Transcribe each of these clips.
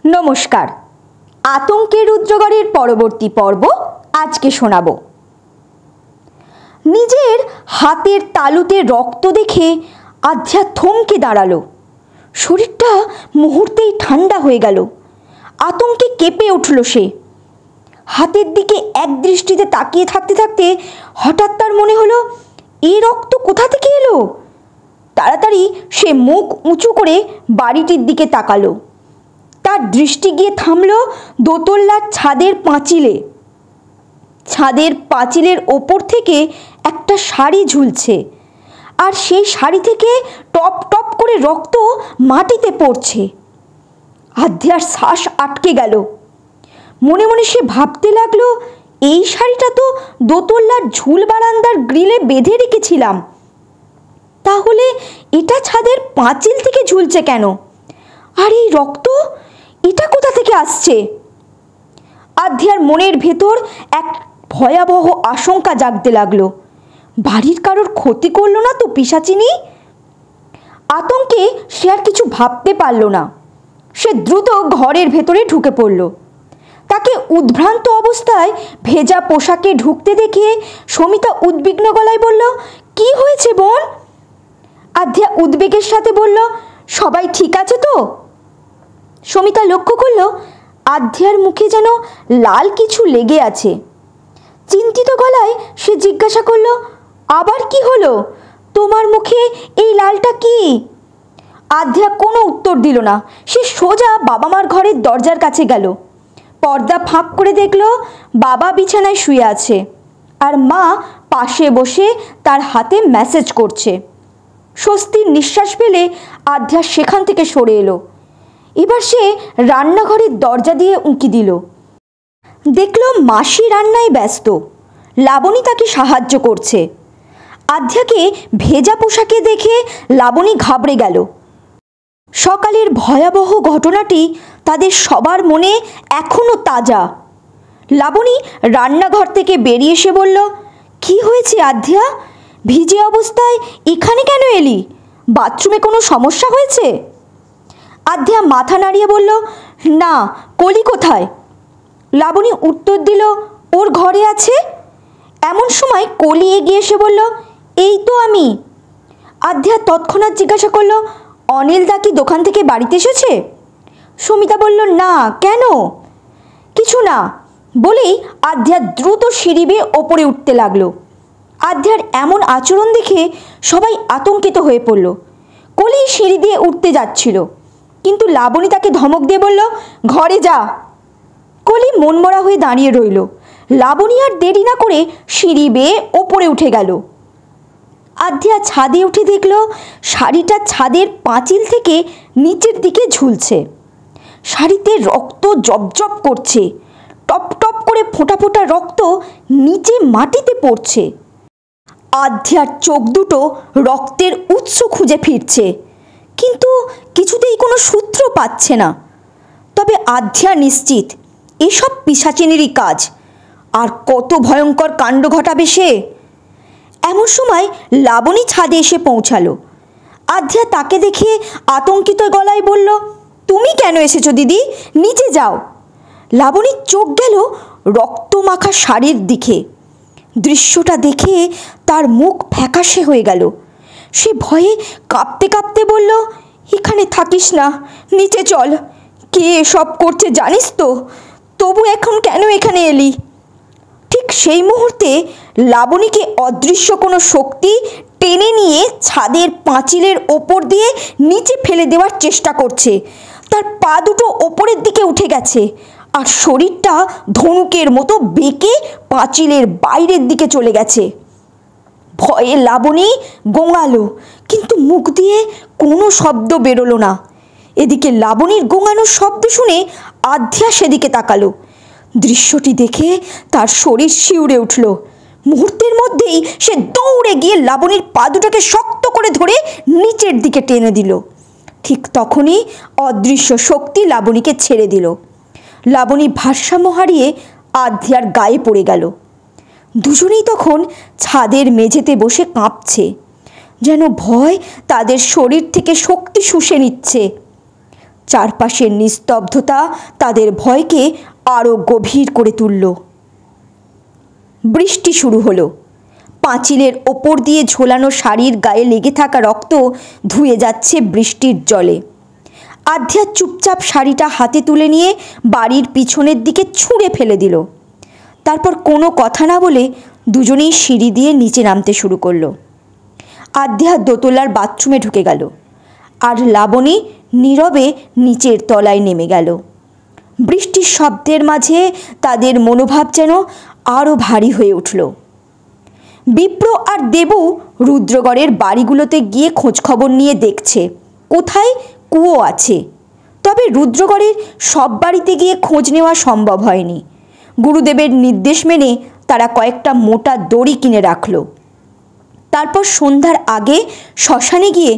নমস্কার। আতঙ্কের রুদ্রগড়ের পরবর্তী পর্ব আজকে শোনাব। নিজের হাতের তালুতে রক্ত দেখে আধ্যা থমকে দাঁড়ালো। শরীরটা মুহূর্তেই ঠান্ডা হয়ে গেল। আতঙ্কে কেঁপে উঠল সে। হাতের দিকে এক দৃষ্টিতে তাকিয়ে থাকতে থাকতে হঠাৎ তার মনে হলো, এই রক্ত কোথা থেকে এলো? তাড়াতাড়ি সে মুখ উঁচু করে বাড়িটির দিকে তাকালো। তার দৃষ্টি গিয়ে থামল দোতলার ছাদের পাঁচিলে। ছাদের পাঁচিলের ওপর থেকে একটা শাড়ি ঝুলছে, আর সেই শাড়ি থেকে টপ টপ করে রক্ত মাটিতে পড়ছে। আধ্যার শ্বাস আটকে গেল। মনে মনে সে ভাবতে লাগলো, এই শাড়িটা তো দোতলার ঝুল বারান্দার গ্রিলে বেঁধে রেখেছিলাম, তাহলে এটা ছাদের পাঁচিল থেকে ঝুলছে কেন? আর এই রক্ত এটা কোথা থেকে আসছে? আধ্যার মনের ভেতর এক ভয়াবহ আশঙ্কা জাগতে লাগলো। বাড়ির কারোর ক্ষতি করলো না তো পিশাচিনী? আতঙ্কে সে আর কিছু ভাবতে পারল না। সে দ্রুত ঘরের ভেতরে ঢুকে পড়ল। তাকে উদ্ভ্রান্ত অবস্থায় ভেজা পোশাকে ঢুকতে দেখে সমিতা উদ্বিগ্ন গলায় বলল, কি হয়েছে বোন? আধ্যা উদ্বেগের সাথে বলল, সবাই ঠিক আছে তো? সমিতা লক্ষ্য করল আধ্যার মুখে যেন লাল কিছু লেগে আছে। চিন্তিত গলায় সে জিজ্ঞাসা করল, আবার কি হলো? তোমার মুখে এই লালটা কি? আধ্যা কোনো উত্তর দিল না। সে সোজা বাবা মার ঘরের দরজার কাছে গেল। পর্দা ফাঁক করে দেখল বাবা বিছানায় শুয়ে আছে, আর মা পাশে বসে তার হাতে মেসেজ করছে। স্বস্তির নিঃশ্বাস ফেলে আধ্যা সেখান থেকে সরে এলো। এবার সে রান্নাঘরের দরজা দিয়ে উঁকি দিল। দেখল মাসি রান্নায় ব্যস্ত। লাবণী তাকে সাহায্য করছে। আধ্যাকে ভেজা পোশাকে দেখে লাবণী ঘাবড়ে গেল। সকালের ভয়াবহ ঘটনাটি তাদের সবার মনে এখনো তাজা। লাবণী রান্নাঘর থেকে বেরিয়ে এসে বলল, কি হয়েছে আধ্যা? ভিজে অবস্থায় এখানে কেন এলি? বাথরুমে কোনো সমস্যা হয়েছে? আধ্যা মাথা নাড়িয়ে বলল, না, কলি কোথায়? লাবণী উত্তর দিল, ওর ঘরে আছে। এমন সময় কলি এগিয়ে এসে বলল, এই তো আমি। আধ্যা তৎক্ষণাৎ জিজ্ঞাসা করল, অনিল দা কি দোকান থেকে বাড়িতে এসেছে? সমিতা বলল, না, কেন? কিছু না বলেই আধ্যা দ্রুত সিঁড়ি বেয়ে ওপরে উঠতে লাগলো। আধ্যার এমন আচরণ দেখে সবাই আতঙ্কিত হয়ে পড়ল। কলি সিঁড়ি দিয়ে উঠতে যাচ্ছিল, কিন্তু লাবণী তাকে ধমক দিয়ে বলল, ঘরে যা। কলি মনমরা হয়ে দাঁড়িয়ে রইল। লাবণী আর দেরি না করে সিঁড়ি বেয়ে ওপরে উঠে গেল। আধ্যা ছাদে উঠে দেখল শাড়িটা ছাদের পাঁচিল থেকে নিচের দিকে ঝুলছে। শাড়িতে রক্ত জপজপ করছে। টপ টপ করে ফোঁটা ফোঁটা রক্ত নিচে মাটিতে পড়ছে। আধ্যার চোখ দুটো রক্তের উৎস খুঁজে ফিরছে, কিন্তু কিছুতেই কোনো সূত্র পাচ্ছে না। তবে আধ্যা নিশ্চিত এসব পিশাচিনেরই কাজ। আর কত ভয়ঙ্কর কাণ্ড ঘটাবে সে। এমন সময় লাবণী ছাদে এসে পৌঁছালো। আধ্যা তাকে দেখে আতঙ্কিত গলায় বলল, তুমি কেন এসেছো দিদি? নিচে যাও। লাবণীর চোখ গেল রক্তমাখা শাড়ির দিকে। দৃশ্যটা দেখে তার মুখ ফ্যাকাশে হয়ে গেল। সে ভয়ে কাঁপতে কাঁপতে বলল, এখানে থাকিস না, নিচে চল। কে এসব করছে জানিস তো? তবু এখন কেন এখানে এলি? ঠিক সেই মুহূর্তে লাবণীকে অদৃশ্য কোনো শক্তি টেনে নিয়ে ছাদের পাঁচিলের ওপর দিয়ে নিচে ফেলে দেওয়ার চেষ্টা করছে। তার পা দুটো ওপরের দিকে উঠে গেছে, আর শরীরটা ধনুকের মতো বেঁকে পাঁচিলের বাইরের দিকে চলে গেছে। ভয়ে লাবণী গোঙালো, কিন্তু মুখ দিয়ে কোনো শব্দ বেরোলো না। এদিকে লাবণীর গোঙানোর শব্দ শুনে আধ্যা সেদিকে তাকালো। দৃশ্যটি দেখে তার শরীর শিউরে উঠল। মুহূর্তের মধ্যেই সে দৌড়ে গিয়ে লাবণীর পা দুটোকে শক্ত করে ধরে নিচের দিকে টেনে দিল। ঠিক তখনই অদৃশ্য শক্তি লাবণীকে ছেড়ে দিল। লাবণী ভারসাম্য হারিয়ে আধ্যার গায়ে পড়ে গেল। দুজনেই তখন ছাদের মেঝেতে বসে কাঁপছে, যেন ভয় তাদের শরীর থেকে শক্তি শুষে নিচ্ছে। চারপাশের নিস্তব্ধতা তাদের ভয়কে আরও গভীর করে তুলল। বৃষ্টি শুরু হলো। পাঁচিলের ওপর দিয়ে ঝোলানো শাড়ির গায়ে লেগে থাকা রক্ত ধুয়ে যাচ্ছে বৃষ্টির জলে। আধ্যা চুপচাপ শাড়িটা হাতে তুলে নিয়ে বাড়ির পিছনের দিকে ছুঁড়ে ফেলে দিল। তারপর কোনো কথা না বলে দুজনেই সিঁড়ি দিয়ে নিচে নামতে শুরু করলো। আধ্যা দোতলার বাথরুমে ঢুকে গেল, আর লাবণী নীরবে নিচের তলায় নেমে গেল। বৃষ্টির শব্দের মাঝে তাদের মনোভাব যেন আরও ভারী হয়ে উঠল। বিপ্র আর দেবু রুদ্রগড়ের বাড়িগুলোতে গিয়ে খোঁজখবর নিয়ে দেখছে কোথায় কুয়ো আছে। তবে রুদ্রগড়ের সব বাড়িতে গিয়ে খোঁজ নেওয়া সম্ভব হয়নি। গুরুদেবের নির্দেশ মেনে তারা কয়েকটা মোটা দড়ি কিনে রাখল। তারপর সন্ধ্যার আগে শ্মশানে গিয়ে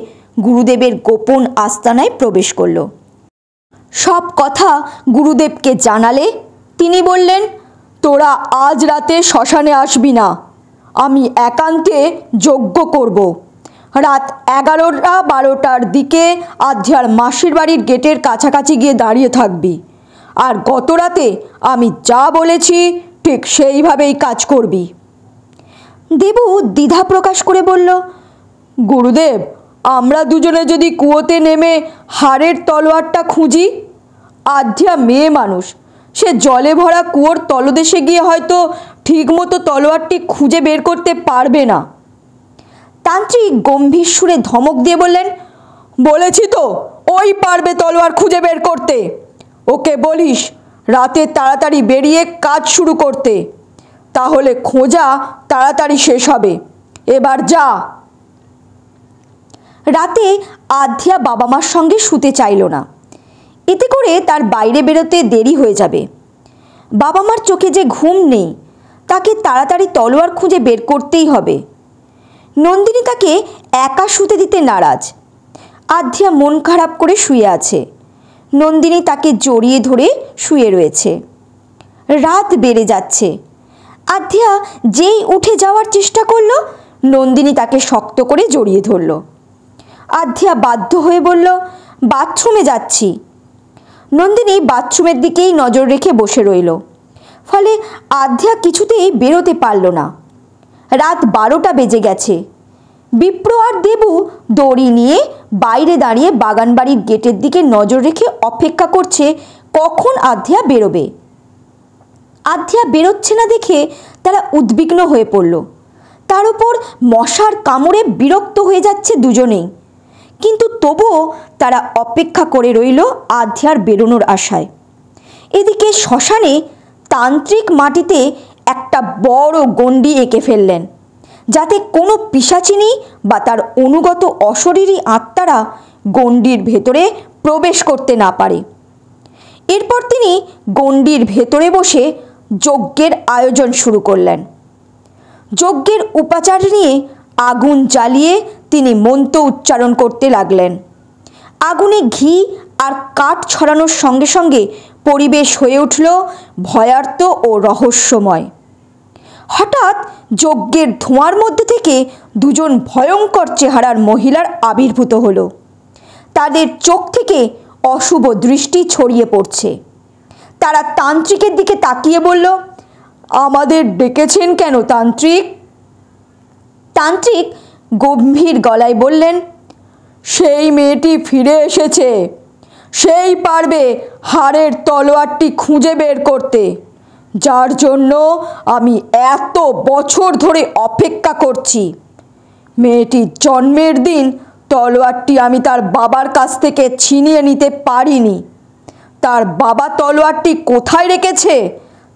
গুরুদেবের গোপন আস্তানায় প্রবেশ করল। সব কথা গুরুদেবকে জানালে তিনি বললেন, তোরা আজ রাতে শ্মশানে আসবি না, আমি একান্তে যজ্ঞ করব। রাত 11-12টার দিকে আধ্যার মাসির বাড়ির গেটের কাছাকাছি গিয়ে দাঁড়িয়ে থাকবি, আর গত রাতে আমি যা বলেছি ঠিক সেইভাবেই কাজ করবি। দেবু দ্বিধা প্রকাশ করে বলল, গুরুদেব, আমরা দুজনে যদি কুয়োতে নেমে হাড়ের তলোয়ারটা খুঁজি? আধ্যা মেয়ে মানুষ, সে জলে ভরা কুয়োর তলদেশে গিয়ে হয়তো ঠিকমতো তলোয়ারটি খুঁজে বের করতে পারবে না। তান্ত্রিক গম্ভীর সুরে ধমক দিয়ে বললেন, বলেছি তো ওই পারবে তলোয়ার খুঁজে বের করতে। ওকে বলিস রাতে তাড়াতাড়ি বেরিয়ে কাজ শুরু করতে, তাহলে খোঁজা তাড়াতাড়ি শেষ হবে। এবার যা। রাতে আধ্যা বাবা মার সঙ্গে শুতে চাইল না, এতে করে তার বাইরে বেরোতে দেরি হয়ে যাবে। বাবা মার চোখে যে ঘুম নেই, তাকে তাড়াতাড়ি তলোয়ার খুঁজে বের করতেই হবে। নন্দিনী তাকে একা শুতে দিতে নারাজ। আধ্যা মন খারাপ করে শুয়ে আছে। নন্দিনী তাকে জড়িয়ে ধরে শুয়ে রয়েছে। রাত বেড়ে যাচ্ছে। আধ্যা যেই উঠে যাওয়ার চেষ্টা করলো, নন্দিনী তাকে শক্ত করে জড়িয়ে ধরল। আধ্যা বাধ্য হয়ে বলল, বাথরুমে যাচ্ছি। নন্দিনী বাথরুমের দিকেই নজর রেখে বসে রইল। ফলে আধ্যা কিছুতেই বেরোতে পারল না। রাত 12টা বেজে গেছে। বিপ্র আর দেবু দড়ি নিয়ে বাইরে দাঁড়িয়ে বাগানবাড়ির গেটের দিকে নজর রেখে অপেক্ষা করছে কখন আধ্যা বেরোবে। আধ্যা বেরোচ্ছে না দেখে তারা উদ্বিগ্ন হয়ে পড়ল। তার উপর মশার কামড়ে বিরক্ত হয়ে যাচ্ছে দুজনেই। কিন্তু তবুও তারা অপেক্ষা করে রইল আধ্যার বেরোনোর আশায়। এদিকে শ্মশানে তান্ত্রিক মাটিতে একটা বড় গণ্ডি এঁকে ফেললেন, যাতে কোনো পিশাচিনী বা তার অনুগত অশরীরী আত্মারা গণ্ডির ভেতরে প্রবেশ করতে না পারে। এরপর তিনি গণ্ডির ভেতরে বসে যজ্ঞের আয়োজন শুরু করলেন। যজ্ঞের উপাচার নিয়ে আগুন জ্বালিয়ে তিনি মন্ত্র উচ্চারণ করতে লাগলেন। আগুনে ঘি আর কাঠ ছড়ানোর সঙ্গে সঙ্গে পরিবেশ হয়ে উঠল ভয়ার্ত ও রহস্যময়। হঠাৎ যজ্ঞের ধোঁয়ার মধ্যে থেকে দুজন ভয়ঙ্কর চেহারার মহিলার আবির্ভূত হলো। তাদের চোখ থেকে অশুভ দৃষ্টি ছড়িয়ে পড়ছে। তারা তান্ত্রিকের দিকে তাকিয়ে বলল, আমাদের ডেকেছেন কেন তান্ত্রিক? তান্ত্রিক গম্ভীর গলায় বললেন, সেই মেয়েটি ফিরে এসেছে, সেই পারবে হাড়ের তলোয়ারটি খুঁজে বের করতে, যার জন্য আমি এত বছর ধরে অপেক্ষা করছি। মেয়েটির জন্মের দিন তলোয়ারটি আমি তার বাবার কাছ থেকে ছিনিয়ে নিতে পারিনি। তার বাবা তলোয়ারটি কোথায় রেখেছে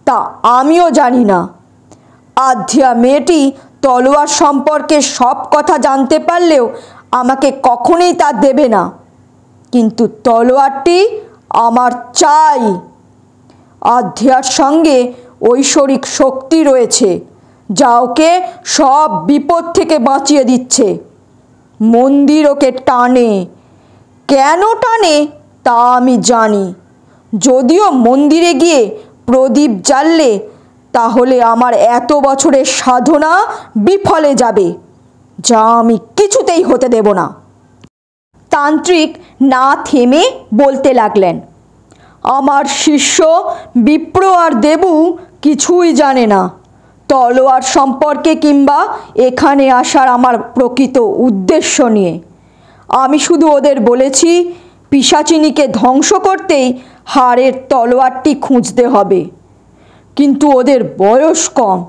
তা আমিও জানি না। আধ্যা মেয়েটি তলোয়ার সম্পর্কে সব কথা জানতে পারলেও আমাকে কখনোই তা দেবে না, কিন্তু তলোয়ারটি আমার চাই। আধ্যার সঙ্গে ঐশ্বরিক শক্তি রয়েছে, যা ওকে সব বিপদ থেকে বাঁচিয়ে দিচ্ছে। মন্দির ওকে টানে। কেন টানে তা আমি জানি। যদিও মন্দিরে গিয়ে প্রদীপ জ্বাললে তাহলে আমার এত বছরের সাধনা বিফলে যাবে, যা আমি কিছুতেই হতে দেব না। তান্ত্রিক না থেমে বলতে লাগলেন, আমার শিষ্য বিপ্র আর দেবু কিছুই জানে না তলোয়ার সম্পর্কে কিংবা এখানে আসার আমার প্রকৃত উদ্দেশ্য নিয়ে। আমি শুধু ওদের বলেছি পিশাচিনীকে ধ্বংস করতেই হাড়ের তলোয়ারটি খুঁজতে হবে। কিন্তু ওদের বয়স কম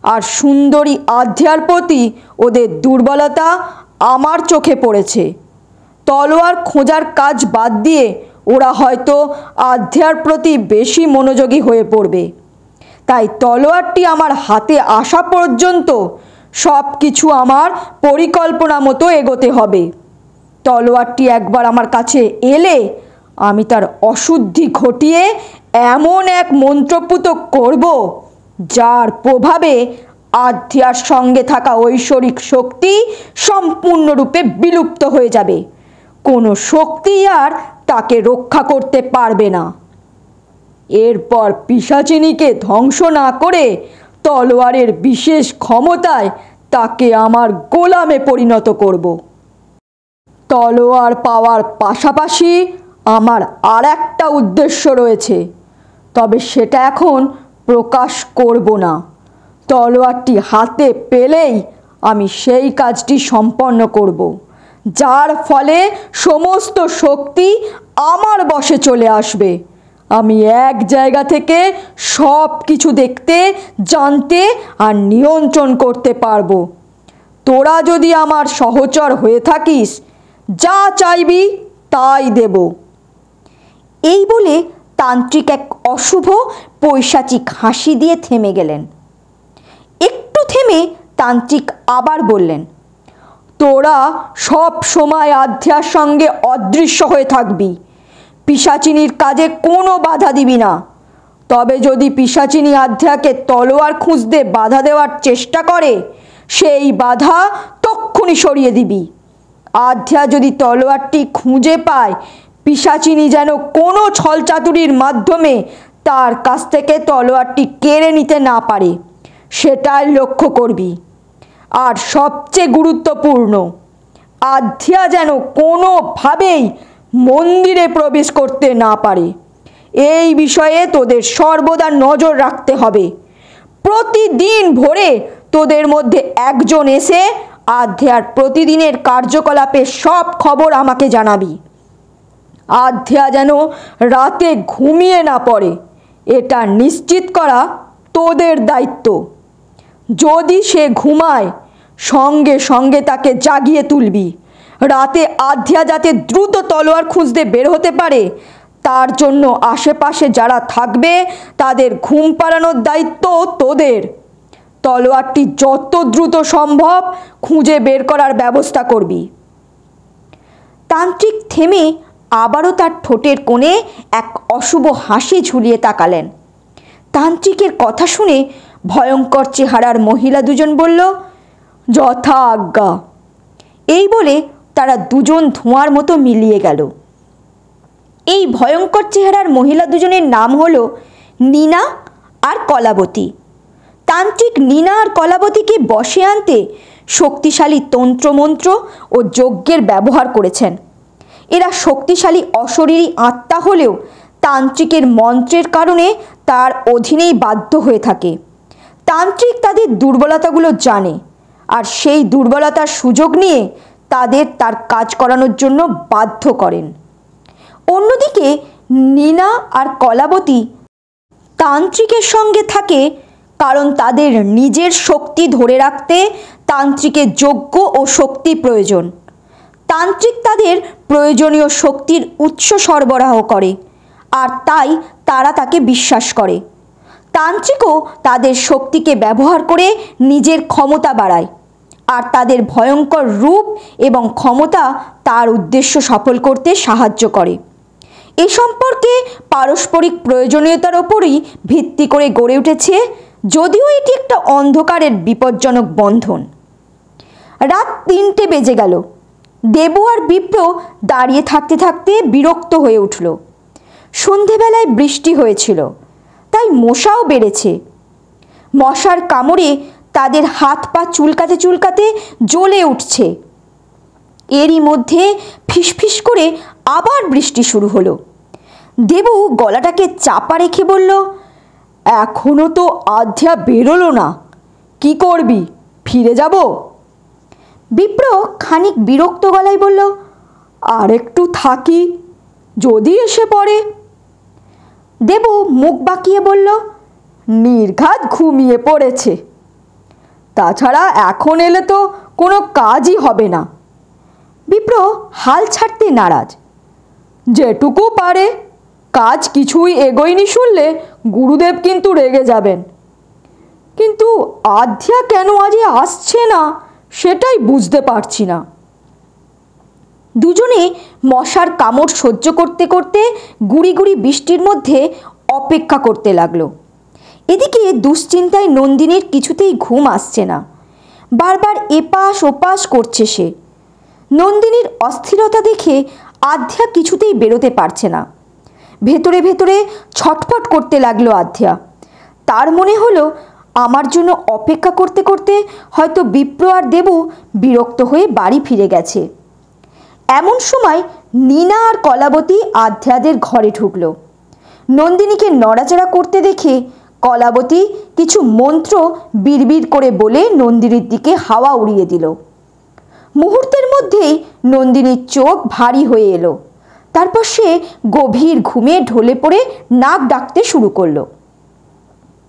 আর সুন্দরী আধ্যার প্রতি ওদের দুর্বলতা আমার চোখে পড়েছে। তলোয়ার খোঁজার কাজ বাদ দিয়ে ওরা হয়তো আধ্যার প্রতি বেশি মনোযোগী হয়ে পড়বে। তাই তলোয়ারটি আমার হাতে আসা পর্যন্ত সব কিছু আমার পরিকল্পনা মতো এগোতে হবে। তলোয়ারটি একবার আমার কাছে এলে আমি তার অশুদ্ধি ঘটিয়ে এমন এক মন্ত্রপুত করব যার প্রভাবে আধ্যার সঙ্গে থাকা ঐশ্বরিক শক্তি সম্পূর্ণরূপে বিলুপ্ত হয়ে যাবে। কোনো শক্তি আর তাকে রক্ষা করতে পারবে না। এরপর পিশাচিনীকে ধ্বংস না করে তলোয়ারের বিশেষ ক্ষমতায় তাকে আমার গোলামে পরিণত করব। তলোয়ার পাওয়ার পাশাপাশি আমার আর একটা উদ্দেশ্য রয়েছে, তবে সেটা এখন প্রকাশ করব না। তলোয়ারটি হাতে পেলেই আমি সেই কাজটি সম্পন্ন করব, যার ফলে সমস্ত শক্তি আমার বশে চলে আসবে। আমি এক জায়গা থেকে সব কিছু দেখতে, জানতে আর নিয়ন্ত্রণ করতে পারবো। তোরা যদি আমার সহচর হয়ে থাকিস, যা চাইবি তাই দেব। এই বলে তান্ত্রিক এক অশুভ পৈশাচিক হাসি দিয়ে থেমে গেলেন। একটু থেমে তান্ত্রিক আবার বললেন, তোরা সব সময় আধ্যার সঙ্গে অদৃশ্য হয়ে থাকবি। পিশাচিনীর কাজে কোনো বাধা দিবি না। তবে যদি পিশাচিনী আধ্যাকে তলোয়ার খুঁজতে বাধা দেওয়ার চেষ্টা করে, সেই বাধা তক্ষুনি সরিয়ে দিবি। আধ্যা যদি তলোয়ারটি খুঁজে পায়, পিশাচিনী যেন কোনো ছলচাতুরির মাধ্যমে তার কাছ থেকে তলোয়ারটি কেড়ে নিতে না পারে, সেটাই লক্ষ্য করবি। আর সবচেয়ে গুরুত্বপূর্ণ, আধ্যা যেন কোনোভাবেই মন্দিরে প্রবেশ করতে না পারে। এই বিষয়ে তোদের সর্বদা নজর রাখতে হবে। প্রতিদিন ভোরে তোদের মধ্যে একজন এসে আধ্যার প্রতিদিনের কার্যকলাপের সব খবর আমাকে জানাবি। আধ্যা যেন রাতে ঘুমিয়ে না পড়ে, এটা নিশ্চিত করা তোদের দায়িত্ব। যদি সে ঘুমায়, সঙ্গে সঙ্গে তাকে জাগিয়ে তুলবি। রাতে আধ্যা যাতে দ্রুত তলোয়ার খুঁজতে বের হতে পারে, তার জন্য আশেপাশে যারা থাকবে তাদের ঘুম পাড়ানোর দায়িত্ব তোদের। তলোয়ারটি যত দ্রুত সম্ভব খুঁজে বের করার ব্যবস্থা করবি। তান্ত্রিক থেমে আবারও তার ঠোঁটের কোণে এক অশুভ হাসি ঝুলিয়ে তাকালেন। তান্ত্রিকের কথা শুনে ভয়ঙ্কর চেহারার মহিলা দুজন বলল, যথা আজ্ঞা। এই বলে তারা দুজন ধোঁয়ার মতো মিলিয়ে গেল। এই ভয়ঙ্কর চেহারার মহিলা দুজনের নাম হলো নীনা আর কলাবতী। তান্ত্রিক নীনা আর কলাবতীকে বশে আনতে শক্তিশালী তন্ত্রমন্ত্র ও যজ্ঞের ব্যবহার করেছেন। এরা শক্তিশালী অশরীরী আত্মা হলেও তান্ত্রিকের মন্ত্রের কারণে তার অধীনেই বাধ্য হয়ে থাকে। তান্ত্রিক তাদের দুর্বলতাগুলো জানে আর সেই দুর্বলতার সুযোগ নিয়ে তাদের তার কাজ করানোর জন্য বাধ্য করেন। অন্যদিকে নীনা আর কলাবতী তান্ত্রিকের সঙ্গে থাকে কারণ তাদের নিজের শক্তি ধরে রাখতে তান্ত্রিকের যজ্ঞ ও শক্তি প্রয়োজন। তান্ত্রিক তাদের প্রয়োজনীয় শক্তির উৎস সরবরাহ করে আর তাই তারা তাকে বিশ্বাস করে। তান্ত্রিকও তাদের শক্তিকে ব্যবহার করে নিজের ক্ষমতা বাড়ায় আর তাদের ভয়ঙ্কর রূপ এবং ক্ষমতা তার উদ্দেশ্য সফল করতে সাহায্য করে। এ সম্পর্কে পারস্পরিক প্রয়োজনীয়তার ওপরই ভিত্তি করে গড়ে উঠেছে, যদিও এটি একটা অন্ধকারের বিপজ্জনক বন্ধন। রাত ৩টে বেজে গেল। দেবু আর বিপ্র দাঁড়িয়ে থাকতে থাকতে বিরক্ত হয়ে উঠল। সন্ধেবেলায় বৃষ্টি হয়েছিল, তাই মশাও বেড়েছে। মশার কামড়ে তাদের হাত পা চুলকাতে চুলকাতে জ্বলে উঠছে। এরই মধ্যে ফিসফিস করে আবার বৃষ্টি শুরু হলো। দেবু গলাটাকে চাপা রেখে বলল, এখনো তো আধ্যা বেরোলো না, কি করবি, ফিরে যাব? বিপ্র খানিক বিরক্ত গলায় বলল, আর একটু থাকি, যদি এসে পড়ে। দেবু মুখ বাঁকিয়ে বলল, নির্ঘাত ঘুমিয়ে পড়েছে, তাছাড়া এখন এলে তো কোনো কাজই হবে না। বিপ্র হাল ছাড়তে নারাজ। যেটুকু পারে কাজ কিছুই এগোয়নি শুনলে গুরুদেব কিন্তু রেগে যাবেন। কিন্তু আধ্যা কেন আজ আসছে না সেটাই বুঝতে পারছি না। দুজনে মশার কামড় সহ্য করতে করতে গুড়ি গুড়ি বৃষ্টির মধ্যে অপেক্ষা করতে লাগলো। এদিকে দুশ্চিন্তায় নন্দিনীর কিছুতেই ঘুম আসছে না, বারবার এপাশ ওপাশ করছে সে। নন্দিনীর অস্থিরতা দেখে আধ্যা কিছুতেই বেরোতে পারছে না। ভেতরে ভেতরে ছটফট করতে লাগলো আধ্যা। তার মনে হলো আমার জন্য অপেক্ষা করতে করতে হয়তো বিপ্র আর দেবু বিরক্ত হয়ে বাড়ি ফিরে গেছে। এমন সময় নীনা আর কলাবতী আধ্যাদের ঘরে ঢুকলো। নন্দিনীকে নড়াচড়া করতে দেখে কলাবতী কিছু মন্ত্র বিড়বিড় করে বলে নন্দিনীর দিকে হাওয়া উড়িয়ে দিল। মুহূর্তের মধ্যেই নন্দিনীর চোখ ভারী হয়ে এলো। তারপর সে গভীর ঘুমে ঢলে পড়ে নাক ডাকতে শুরু করলো।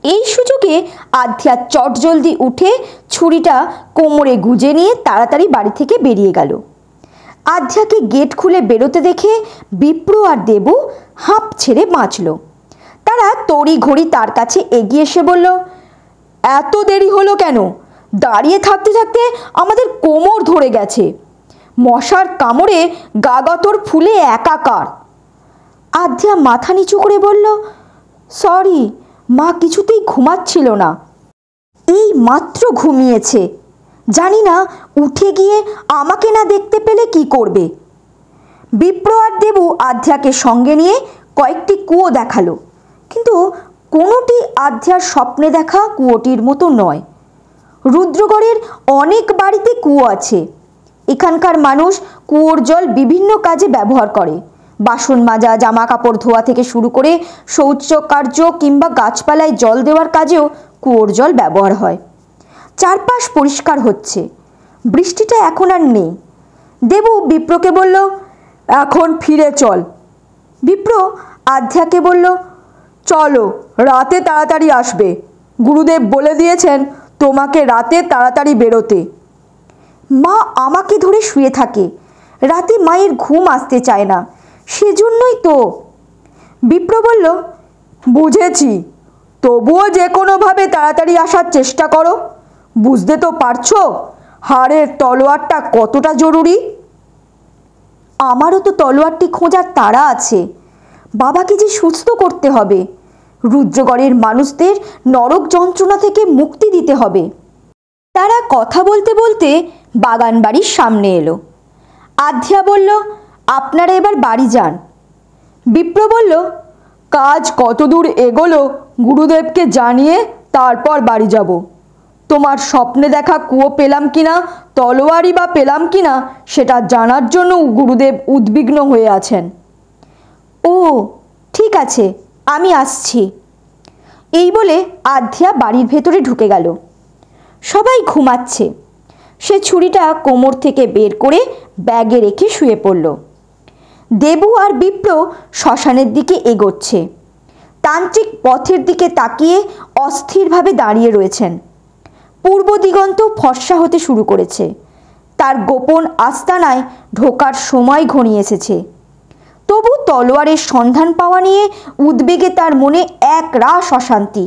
এই সুযোগে আধ্যা চটজলদি উঠে ছুরিটা কোমরে গুজে নিয়ে তাড়াতাড়ি বাড়ি থেকে বেরিয়ে গেল। আধ্যাকে গেট খুলে বেরোতে দেখে বিপ্র আর দেবু হাঁপ ছেড়ে বাঁচল। তারা তড়ি ঘড়ি তার কাছে এগিয়ে এসে বলল, এত দেরি হলো কেন? দাঁড়িয়ে থাকতে থাকতে আমাদের কোমর ধরে গেছে, মশার কামড়ে গাগতর ফুলে একাকার। আধ্যা মাথা নিচু করে বলল, সরি, মা কিছুতেই ঘুমাচ্ছিল না, এই মাত্র ঘুমিয়েছে, জানি না উঠে গিয়ে আমাকে না দেখতে পেলে কি করবে। বিপ্র আর দেবু আধ্যাকে সঙ্গে নিয়ে কয়েকটি কুয়ো দেখালো, কিন্তু কোনোটি আধ্যার স্বপ্নে দেখা কুয়োটির মতো নয়। রুদ্রগড়ের অনেক বাড়িতে কুয়ো আছে। এখানকার মানুষ কুয়োর জল বিভিন্ন কাজে ব্যবহার করে। বাসন মাজা, জামা কাপড় ধোয়া থেকে শুরু করে শৌচকার্য কিংবা গাছপালায় জল দেওয়ার কাজেও কুয়োর জল ব্যবহার হয়। চারপাশ পরিষ্কার হচ্ছে, বৃষ্টিটা এখন আর নেই। দেবু বিপ্রকে বলল, এখন ফিরে চল। বিপ্র আধ্যাকে বলল, চলো, রাতে তাড়াতাড়ি আসবে, গুরুদেব বলে দিয়েছেন তোমাকে রাতে তাড়াতাড়ি বেরোতে। মা আমাকে ধরে শুয়ে থাকে, রাতে মায়ের ঘুম আসতে চায় না, সেজন্যই তো। বিপ্র বলল, বুঝেছি, তবুও যে কোনোভাবে তাড়াতাড়ি আসার চেষ্টা করো, বুঝতে তো পারছো হাড়ের তলোয়ারটা কতটা জরুরি। আমারও তো তলোয়ারটি খোঁজার তাড়া আছে, বাবাকে যে সুস্থ করতে হবে, রুদ্রগড়ের মানুষদের নরক যন্ত্রণা থেকে মুক্তি দিতে হবে। তারা কথা বলতে বলতে বাগান বাড়ির সামনে এলো। আধ্যা বলল, আপনারা এবার বাড়ি যান। বিপ্র বলল, কাজ কতদূর এগোলো গুরুদেবকে জানিয়ে তারপর বাড়ি যাব। তোমার স্বপ্নে দেখা কুয়ো পেলাম কিনা, তলোয়ারই বা পেলাম কিনা সেটা জানার জন্য গুরুদেব উদ্বিগ্ন হয়ে আছেন। ও ঠিক আছে, আমি আসছি। এই বলে আধ্যা বাড়ির ভেতরে ঢুকে গেল। সবাই ঘুমাচ্ছে। সে ছুরিটা কোমর থেকে বের করে ব্যাগে রেখে শুয়ে পড়ল। দেবু আর বিপ্র শ্মশানের দিকে এগোচ্ছে। তান্ত্রিক পথের দিকে তাকিয়ে অস্থিরভাবে দাঁড়িয়ে রয়েছেন। পূর্ব দিগন্ত ফর্সা হতে শুরু করেছে। তার গোপন আস্তানায় ঢোকার সময় ঘনিয়ে এসেছে। তবু তলোয়ারের সন্ধান পাওয়া নিয়ে উদ্বেগে তার মনে এক রাশ অশান্তি।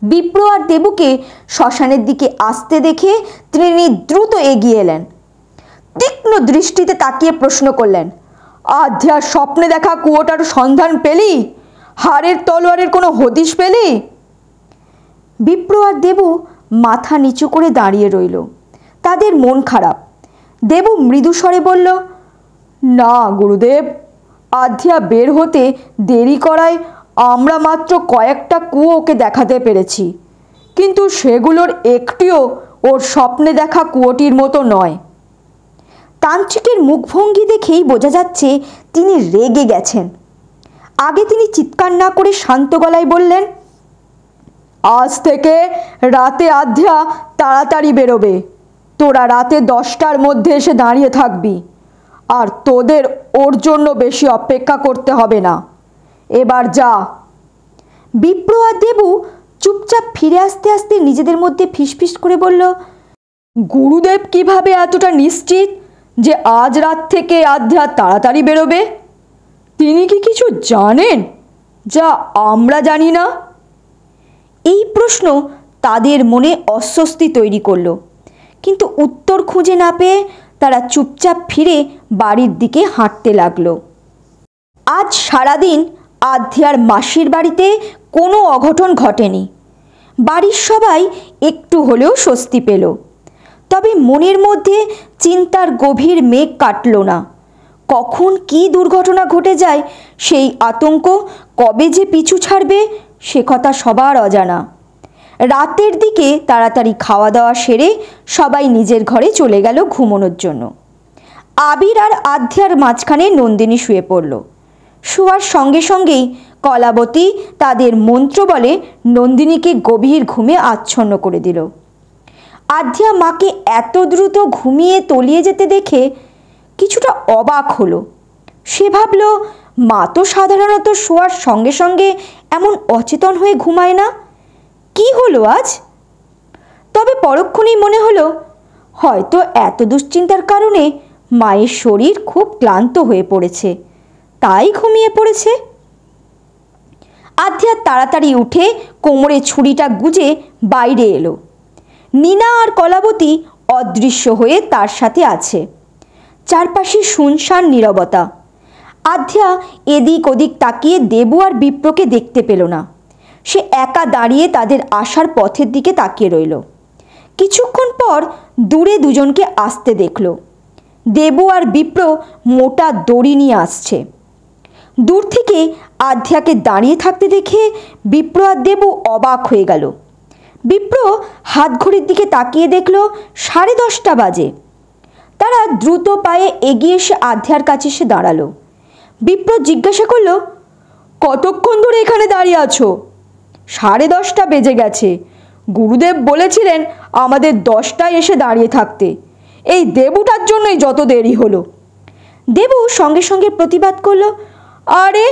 বিপ্র আর দেবুকে শ্মশানের দিকে আসতে দেখে তিনি দ্রুত এগিয়ে এলেন। তীক্ষ্ণ দৃষ্টিতে তাকিয়ে প্রশ্ন করলেন, আধ্যার স্বপ্নে দেখা কুয়োটার সন্ধান পেলি? হাড়ের তলোয়ারের কোনো হদিশ পেলি? বিপ্র আর দেবু মাথা নিচু করে দাঁড়িয়ে রইল। তাদের মন খারাপ। দেবু মৃদু স্বরে বলল, না গুরুদেব, আধ্যা বের হতে দেরি করায় আমরা মাত্র কয়েকটা কুয়ো ওকে দেখাতে পেরেছি, কিন্তু সেগুলোর একটিও ওর স্বপ্নে দেখা কুয়োটির মতো নয়। তান্ত্রিকের মুখভঙ্গি দেখেই বোঝা যাচ্ছে তিনি রেগে গেছেন। আগে তিনি চিৎকার না করে শান্ত গলায় বললেন, আজ থেকে রাতে আধ্যা তাড়াতাড়ি বেরোবে। তোরা রাতে 10টার মধ্যে এসে দাঁড়িয়ে থাকবি, আর তোদের ওর জন্য বেশি অপেক্ষা করতে হবে না। এবার যা। বিপ্র আর দেবু চুপচাপ ফিরে আসতে আসতে নিজেদের মধ্যে ফিসফিস করে বলল, গুরুদেব কিভাবে এতটা নিশ্চিত যে আজ রাত থেকে আধ্যা তাড়াতাড়ি বেরোবে? তিনি কি কিছু জানেন যা আমরা জানি না? এই প্রশ্ন তাদের মনে অস্বস্তি তৈরি করলো, কিন্তু উত্তর খুঁজে না পেয়ে তারা চুপচাপ ফিরে বাড়ির দিকে হাঁটতে লাগলো। আজ সারাদিন আধ্যার মাসির বাড়িতে কোনো অঘটন ঘটেনি। বাড়ির সবাই একটু হলেও স্বস্তি পেল। তবে মনের মধ্যে চিন্তার গভীর মেঘ কাটল না। কখন কি দুর্ঘটনা ঘটে যায় সেই আতঙ্ক কবে যে পিছু ছাড়বে সে কথা সবার অজানা। রাতের দিকে তাড়াতাড়ি খাওয়া দাওয়া সেরে সবাই নিজের ঘরে চলে গেল ঘুমানোর জন্য। আবির আর আধ্যার মাঝখানে নন্দিনী শুয়ে পড়ল। শোয়ার সঙ্গে সঙ্গেই কলাবতী তাদের মন্ত্র বলে নন্দিনীকে গভীর ঘুমে আচ্ছন্ন করে দিল। আধ্যা মাকে এত দ্রুত ঘুমিয়ে তলিয়ে যেতে দেখে কিছুটা অবাক হলো। সে ভাবল, মা তো সাধারণত শোয়ার সঙ্গে সঙ্গে এমন অচেতন হয়ে ঘুমায় না, কি হলো আজ? তবে পরক্ষণেই মনে হলো হয়তো এত দুশ্চিন্তার কারণে মায়ের শরীর খুব ক্লান্ত হয়ে পড়েছে, তাই ঘুমিয়ে পড়েছে। আধ্যা তাড়াতাড়ি উঠে কোমরে ছুরিটা গুজে বাইরে এলো। নীনা আর কলাবতী অদৃশ্য হয়ে তার সাথে আছে। চারপাশে শুনশান নীরবতা। আধ্যা এদিক ওদিক তাকিয়ে দেবু আর বিপ্রকে দেখতে পেল না। সে একা দাঁড়িয়ে তাদের আসার পথের দিকে তাকিয়ে রইল। কিছুক্ষণ পর দূরে দুজনকে আসতে দেখল। দেবু আর বিপ্র মোটা দড়ি নিয়ে আসছে। দূর থেকে আধ্যাকে দাঁড়িয়ে থাকতে দেখে বিপ্র আর দেবু অবাক হয়ে গেল। বিপ্র হাত ঘড়ির দিকে তাকিয়ে দেখল 10:30 বাজে। তারা দ্রুত পায়ে এগিয়ে এসে আধ্যার কাছে এসে দাঁড়ালো। বিপ্র জিজ্ঞাসা করল, কতক্ষণ ধরে এখানে দাঁড়িয়ে আছো? 10:30 বেজে গেছে। গুরুদেব বলেছিলেন আমাদের 10টায় এসে দাঁড়িয়ে থাকতে। এই দেবুটার জন্যই যত দেরি হলো। দেবু সঙ্গে সঙ্গে প্রতিবাদ করলো, আরে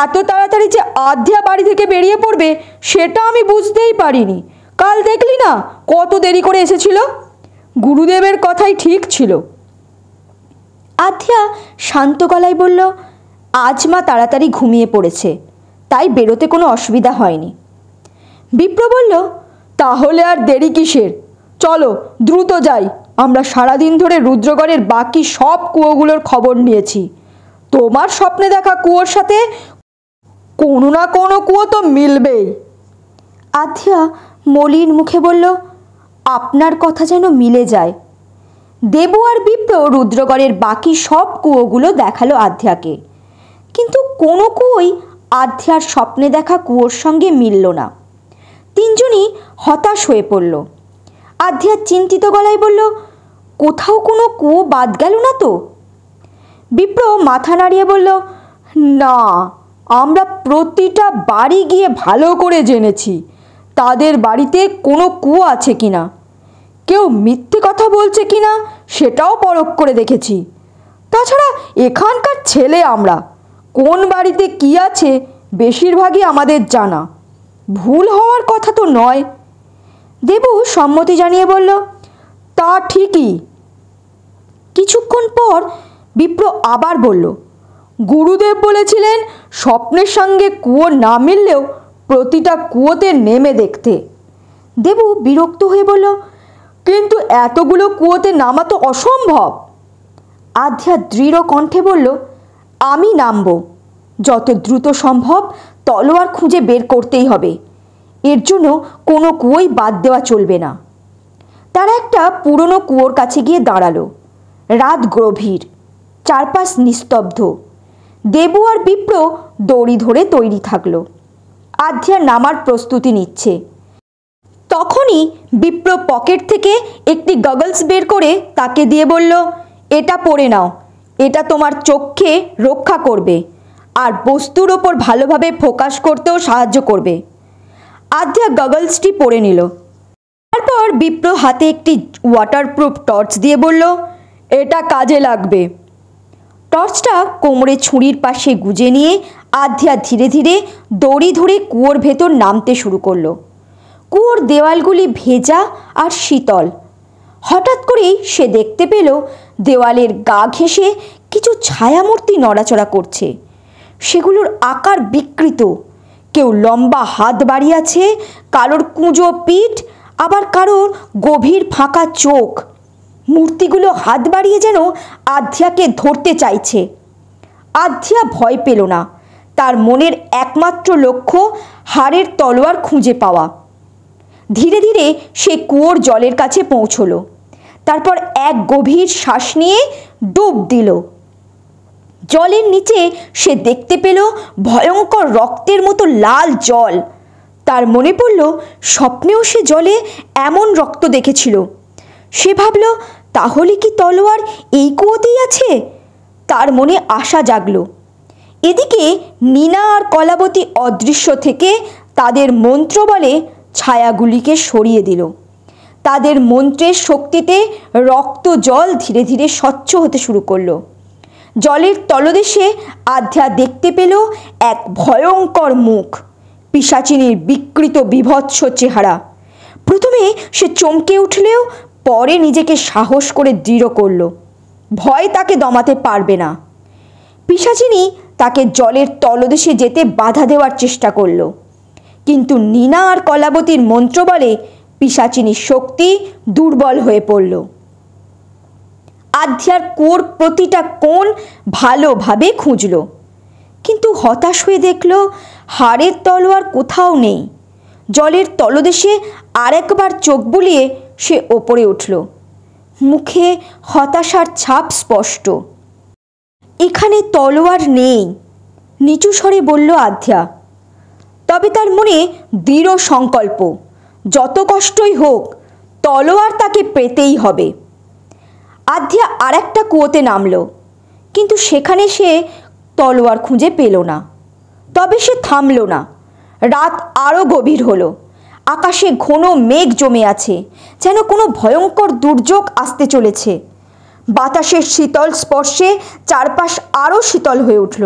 এত তাড়াতাড়ি যে আধ্যা বাড়ি থেকে বেরিয়ে পড়বে সেটা আমি বুঝতেই পারিনি। কাল দেখলি না কত দেরি করে এসেছিল। গুরুদেবের কথাই ঠিক ছিল। আধ্যা শান্ত গলায় বলল, আজ মা তাড়াতাড়ি ঘুমিয়ে পড়েছে, তাই বেরোতে কোনো অসুবিধা হয়নি। বিপ্র বলল, তাহলে আর দেরি কিসের? চলো দ্রুত যাই। আমরা সারাদিন ধরে রুদ্রগড়ের বাকি সব কুয়োগুলোর খবর নিয়েছি। তোমার স্বপ্নে দেখা কুয়োর সাথে কোনো না কোনো কুয়ো তো মিলবেই। আধ্যা মলিন মুখে বলল, আপনার কথা যেন মিলে যায়। দেবু আর বিপ্র রুদ্রগড়ের বাকি সব কুয়োগুলো দেখালো আধ্যাকে, কিন্তু কোনো কুয়োই আধ্যার স্বপ্নে দেখা কুয়োর সঙ্গে মিলল না। তিনজনই হতাশ হয়ে পড়ল। আধ্যা চিন্তিত গলায় বলল, কোথাও কোনো কুয়ো বাদ গেল না তো? বিপ্র মাথা নাড়িয়ে বলল, না, আমরা প্রতিটা বাড়ি গিয়ে ভালো করে জেনেছি তাদের বাড়িতে কোনো কুয়ো আছে কিনা। কেউ মিথ্যে কথা বলছে কিনা সেটাও পরখ করে দেখেছি। তাছাড়া এখানকার ছেলে আমরা, কোন বাড়িতে কি আছে বেশিরভাগই আমাদের জানা। ভুল হওয়ার কথা তো নয়। দেবু সম্মতি জানিয়ে বলল, তা ঠিকই। কিছুক্ষণ পর বিপ্র আবার বলল, গুরুদেব বলেছিলেন স্বপ্নের সঙ্গে কুয়ো না মিললেও প্রতিটা কুয়োতে নেমে দেখতে। দেবু বিরক্ত হয়ে বলল, কিন্তু এতগুলো কুয়োতে নামা তো অসম্ভব। আধ্যা দৃঢ় কণ্ঠে বলল, আমি নামব। যত দ্রুত সম্ভব তলোয়ার খুঁজে বের করতেই হবে। এর জন্য কোনো কুয়োই বাদ দেওয়া চলবে না। তারা একটা পুরনো কুয়োর কাছে গিয়ে দাঁড়ালো। রাত গভীর, চারপাশ নিস্তব্ধ। দেবু আর বিপ্র দড়ি ধরে তৈরি থাকলো। আধ্যা নামার প্রস্তুতি নিচ্ছে। তখনই বিপ্র পকেট থেকে একটি গগলস বের করে তাকে দিয়ে বলল, এটা পরে নাও, এটা তোমার চোখকে রক্ষা করবে আর বস্তুর ওপর ভালোভাবে ফোকাস করতেও সাহায্য করবে। আদ্যা গগলসটি পরে নিল। তারপর বিপ্র হাতে একটি ওয়াটারপ্রুফ টর্চ দিয়ে বলল, এটা কাজে লাগবে। টর্চটা কোমরে ছুরির পাশে গুজে নিয়ে আদ্যা ধীরে ধীরে দড়ি ধরে কুয়োর ভেতর নামতে শুরু করলো। কুয়োর দেওয়ালগুলি ভেজা আর শীতল। হঠাৎ করেই সে দেখতে পেল দেওয়ালের গা ঘেঁষে কিছু ছায়ামূর্তি নড়াচড়া করছে। সেগুলোর আকার বিকৃত, কেউ লম্বা হাত বাড়িয়ে আছে, কারোর কুঁজো পিঠ, আবার কারোর গভীর ফাঁকা চোখ। মূর্তিগুলো হাত বাড়িয়ে যেন আদ্যাকে ধরতে চাইছে। আদ্যা ভয় পেল না। তার মনের একমাত্র লক্ষ্য হাড়ের তলোয়ার খুঁজে পাওয়া। ধীরে ধীরে সে কুয়োর জলের কাছে পৌঁছল। তারপর এক গভীর শ্বাস নিয়ে ডুব দিল। জলের নিচে সে দেখতে পেল ভয়ঙ্কর রক্তের মতো লাল জল। তার মনে পড়ল স্বপ্নেও সে জলে এমন রক্ত দেখেছিল। সে ভাবল, তাহলে কি তলোয়ার এই কুয়োতেই আছে? তার মনে আশা জাগল। এদিকে নীনা আর কলাবতী অদৃশ্য থেকে তাদের মন্ত্র বলে ছায়াগুলিকে সরিয়ে দিল। তাদের মন্ত্রের শক্তিতে রক্ত জল ধীরে ধীরে স্বচ্ছ হতে শুরু করলো। জলের তলদেশে আদ্যা দেখতে পেল এক ভয়ঙ্কর মুখ, পিশাচিনীর বিকৃত বিভৎস চেহারা। প্রথমে সে চমকে উঠলেও পরে নিজেকে সাহস করে দৃঢ় করল, ভয় তাকে দমাতে পারবে না। পিশাচিনী তাকে জলের তলদেশে যেতে বাধা দেওয়ার চেষ্টা করল, কিন্তু নীনা আর কলাবতীর মন্ত্র বলে পিশাচিনীর শক্তি দুর্বল হয়ে পড়ল। আদ্যার কুয়োর প্রতিটা কোণ ভালোভাবে খুঁজল, কিন্তু হতাশ হয়ে দেখল হাড়ের তলোয়ার কোথাও নেই। জলের তলদেশে আরেকবার চোখ বুলিয়ে সে ওপরে উঠল। মুখে হতাশার ছাপ স্পষ্ট। এখানে তলোয়ার নেই, নিচু স্বরে বলল আদ্যা। তবে তার মনে দৃঢ় সংকল্প, যত কষ্টই হোক তলোয়ার তাকে পেতেই হবে। আদ্যা আরেকটা কুয়োতে নামল, কিন্তু সেখানে সে তলোয়ার খুঁজে পেল না। তবে সে থামল না। রাত আরও গভীর হলো। আকাশে ঘন মেঘ জমে আছে, যেন কোনো ভয়ঙ্কর দুর্যোগ আসতে চলেছে। বাতাসের শীতল স্পর্শে চারপাশ আরও শীতল হয়ে উঠল।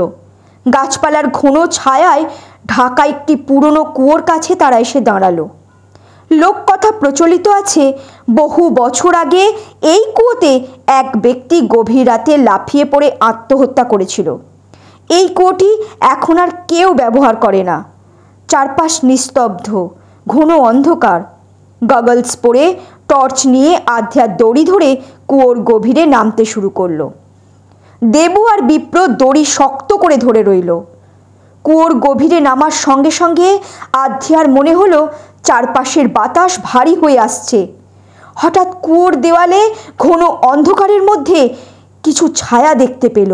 গাছপালার ঘন ছায়ায় ঢাকা একটি পুরনো কুয়োর কাছে তারা এসে দাঁড়ালো। লোককথা প্রচলিত আছে, বহু বছর আগে এই কুয়োতে এক ব্যক্তি গভীর রাতে লাফিয়ে পড়ে আত্মহত্যা করেছিল। এই কুয়োটি এখন আর কেউ ব্যবহার করে না। চারপাশ নিস্তব্ধ, ঘন অন্ধকার। গগলস পরে টর্চ নিয়ে আদ্যা দড়ি ধরে কুয়োর গভীরে নামতে শুরু করলো। দেবু আর বিপ্র দড়ি শক্ত করে ধরে রইল। কুয়োর গভীরে নামার সঙ্গে সঙ্গে আদ্যার মনে হলো চারপাশের বাতাস ভারী হয়ে আসছে। হঠাৎ কুয়োর দেওয়ালে ঘন অন্ধকারের মধ্যে কিছু ছায়া দেখতে পেল।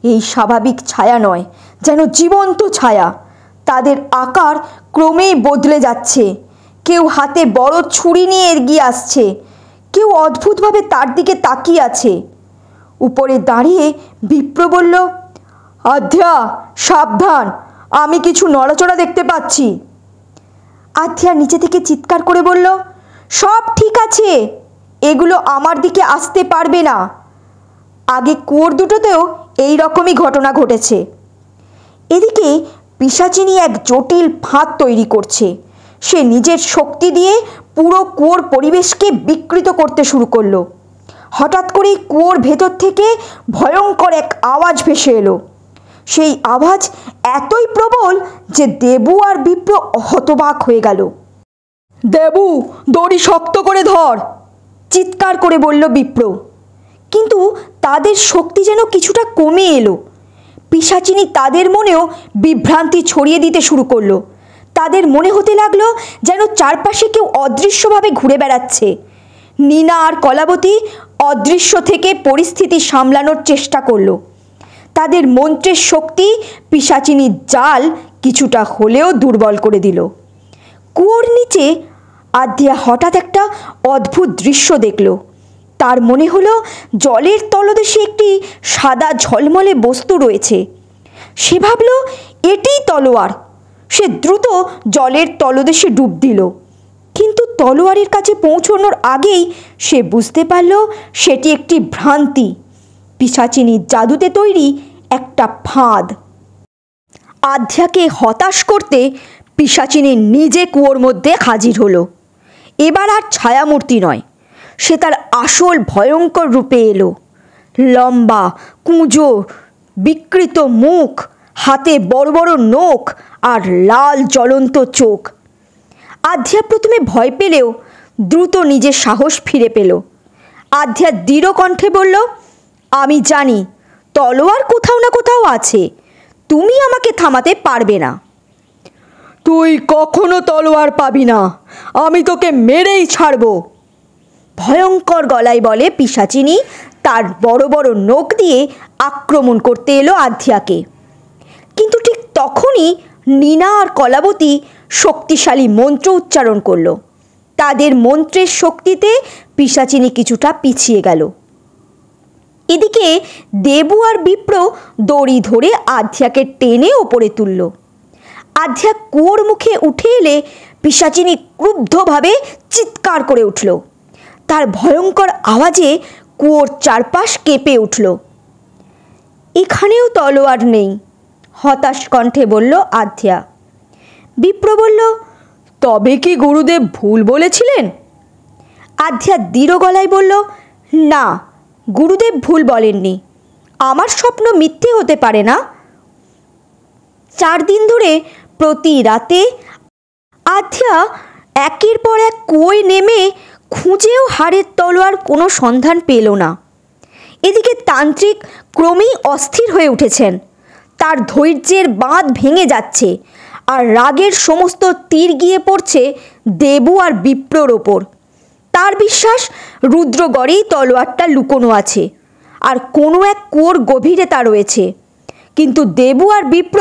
এই স্বাভাবিক ছায়া নয়, যেন জীবন্ত ছায়া। তাদের আকার ক্রমেই বদলে যাচ্ছে। কেউ হাতে বড় ছুরি নিয়ে এগিয়ে আসছে, কেউ অদ্ভুতভাবে তার দিকে তাকিয়ে আছে। উপরে দাঁড়িয়ে বিপ্র বলল, আদ্যা সাবধান, আমি কিছু নড়াচড়া দেখতে পাচ্ছি। আদ্যা নিচে থেকে চিৎকার করে বলল, সব ঠিক আছে, এগুলো আমার দিকে আসতে পারবে না। আগে কুয়োর দুটোতেও এই রকমই ঘটনা ঘটেছে। এদিকে পিশাচিনী এক জটিল ফাঁদ তৈরি করছে। সে নিজের শক্তি দিয়ে পুরো কুয়োর পরিবেশকে বিকৃত করতে শুরু করলো। হঠাৎ করেই কুয়োর ভেতর থেকে ভয়ঙ্কর এক আওয়াজ ভেসে এলো। সেই আওয়াজ এতই প্রবল যে দেবু আর বিপ্র হতবাক হয়ে গেল। দেবু, দড়ি শক্ত করে ধর, চিৎকার করে বলল বিপ্র। কিন্তু তাদের শক্তি যেন কিছুটা কমে এলো। পিশাচিনী তাদের মনেও বিভ্রান্তি ছড়িয়ে দিতে শুরু করলো। তাদের মনে হতে লাগলো যেন চারপাশে কেউ অদৃশ্যভাবে ঘুরে বেড়াচ্ছে। নীনা আর কলাবতী অদৃশ্য থেকে পরিস্থিতি সামলানোর চেষ্টা করলো। তাদের মন্ত্রের শক্তি পিশাচিনীর জাল কিছুটা হলেও দুর্বল করে দিল। কুয়োর নিচে আদ্যা হঠাৎ একটা অদ্ভুত দৃশ্য দেখল। তার মনে হলো জলের তলদেশে একটি সাদা ঝলমলে বস্তু রয়েছে। সে ভাবল এটিই তলোয়ার। সে দ্রুত জলের তলদেশে ডুব দিল, কিন্তু তলোয়ারের কাছে পৌঁছানোর আগেই সে বুঝতে পারল সেটি একটি ভ্রান্তি, পিশাচিনীর জাদুতে তৈরি একটা ফাঁদ। আধ্যাকে হতাশ করতে পিশাচিনী নিজে কুয়োর মধ্যে হাজির হলো। এবার আর ছায়ামূর্তি নয়, সে তার আসল ভয়ঙ্কর রূপে এলো। লম্বা, কুঁজো, বিকৃত মুখ, হাতে বড় বড় নখ আর লাল জ্বলন্ত চোখ। আধ্যা প্রথমে ভয় পেলেও দ্রুত নিজের সাহস ফিরে পেল। আধ্যা দৃঢ় কণ্ঠে বলল, আমি জানি তলোয়ার কোথাও না কোথাও আছে, তুমি আমাকে থামাতে পারবে না। তুই কখনো তলোয়ার পাবি না, আমি তোকে মেরেই ছাড়ব, ভয়ঙ্কর গলায় বলে পিশাচিনী তার বড় বড় নখ দিয়ে আক্রমণ করতে এলো আধ্যাকে। কিন্তু ঠিক তখনই নীনা আর কলাবতী শক্তিশালী মন্ত্র উচ্চারণ করল। তাদের মন্ত্রের শক্তিতে পিশাচিনী কিছুটা পিছিয়ে গেল। এদিকে দেবু আর বিপ্র দড়ি ধরে আধ্যাকে টেনে ওপরে তুলল। আধ্যা কুয়োর মুখে উঠে এলে পিশাচিনী ক্রুদ্ধভাবে চিৎকার করে উঠল। তার ভয়ঙ্কর আওয়াজে কুয়োর চারপাশ কেঁপে উঠল। এখানেও তলোয়ার নেই, হতাশ কণ্ঠে বলল আধ্যা। বিপ্র বলল, তবে কি গুরুদেব ভুল বলেছিলেন? আধ্যা দৃঢ় গলায় বলল, না, গুরুদেব ভুল বলেননি, আমার স্বপ্ন মিথ্যে হতে পারে না। 4 দিন ধরে প্রতি রাতে আধ্যা একের পর এক কুয়োয় নেমে খুঁজেও হাড়ের তলোয়ার কোনো সন্ধান পেল না। এদিকে তান্ত্রিক ক্রমেই অস্থির হয়ে উঠেছেন। তার ধৈর্যের বাঁধ ভেঙে যাচ্ছে আর রাগের সমস্ত তীর গিয়ে পড়ছে দেবু আর বিপ্রর ওপর। তার বিশ্বাস রুদ্রগড়েই তলোয়ারটা লুকোনো আছে আর কোনো এক কুয়োর গভীরে তা রয়েছে। কিন্তু দেবু আর বিপ্র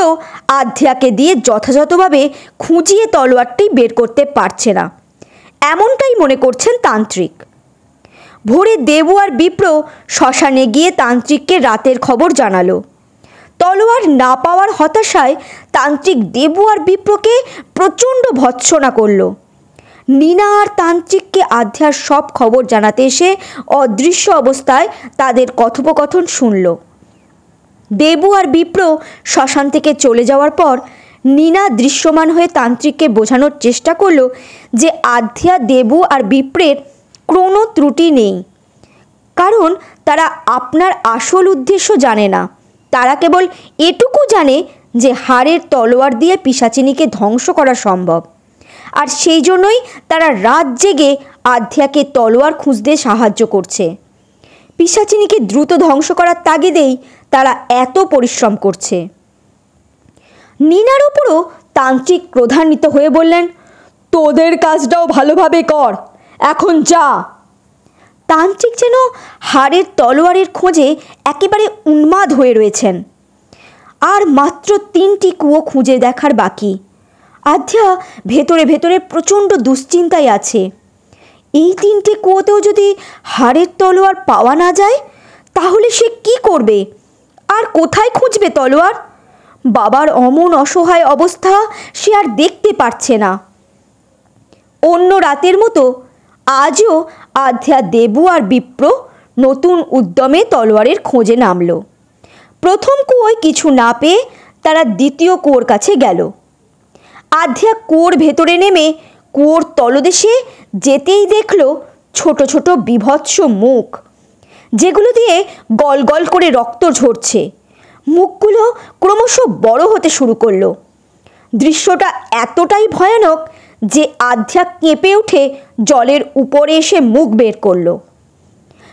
আধ্যাকে দিয়ে যথাযথভাবে খুঁজিয়ে তলোয়ারটি বের করতে পারছে না, এমনটাই মনে করছেন তান্ত্রিক। ভোরে দেবু আর বিপ্র শ্মশানে গিয়ে তান্ত্রিককে রাতের খবর জানালো। তলোয়ার না পাওয়ার হতাশায় তান্ত্রিক দেবু আর বিপ্রকে প্রচণ্ড ভৎসনা করল। নীনা আর তান্ত্রিককে আধ্যার সব খবর জানাতে এসে অদৃশ্য অবস্থায় তাদের কথোপকথন শুনল। দেবু আর বিপ্র শ্মশান থেকে চলে যাওয়ার পর নীনা দৃশ্যমান হয়ে তান্ত্রিককে বোঝানোর চেষ্টা করল যে আধ্যা, দেবু আর বিপ্রের কোনো ত্রুটি নেই, কারণ তারা আপনার আসল উদ্দেশ্য জানে না। তারা কেবল এটুকু জানে যে হাড়ের তলোয়ার দিয়ে পিশাচিনীকে ধ্বংস করা সম্ভব, আর সেই জন্যই তারা রাত জেগে আধ্যাকে তলোয়ার খুঁজতে সাহায্য করছে। পিশাচিনীকে দ্রুত ধ্বংস করার তাগিদেই তারা এত পরিশ্রম করছে। নীনার উপরও তান্ত্রিক ক্রোধান্বিত হয়ে বললেন, তোদের কাজটাও ভালোভাবে কর, এখন যা। তান্ত্রিক যেন হাড়ের তলোয়ারের খোঁজে একেবারে উন্মাদ হয়ে রয়েছেন। আর মাত্র 3টি কুয়ো খুঁজে দেখার বাকি। আধ্যা ভেতরে ভেতরে প্রচণ্ড দুশ্চিন্তায় আছে। এই 3টে কুয়োতেও যদি হাড়ের তলোয়ার পাওয়া না যায় তাহলে সে কি করবে আর কোথায় খুঁজবে তলোয়ার? বাবার অমন অসহায় অবস্থা সে আর দেখতে পারছে না। অন্য রাতের মতো আজও আধ্যা, দেবু আর বিপ্র নতুন উদ্যমে তলোয়ারের খোঁজে নামল। প্রথম কুয়োয় কিছু না পেয়ে তারা দ্বিতীয় কুয়োর কাছে গেল। আধ্যা কুয়োর ভেতরে নেমে কুয়োর তলদেশে যেতেই দেখল ছোট ছোট বিভৎস মুখ, যেগুলো দিয়ে গল গল করে রক্ত ঝরছে। মুখগুলো ক্রমশ বড় হতে শুরু করলো। দৃশ্যটা এতটাই ভয়ানক যে আধ্যা কেঁপে উঠে জলের উপরে এসে মুখ বের করল।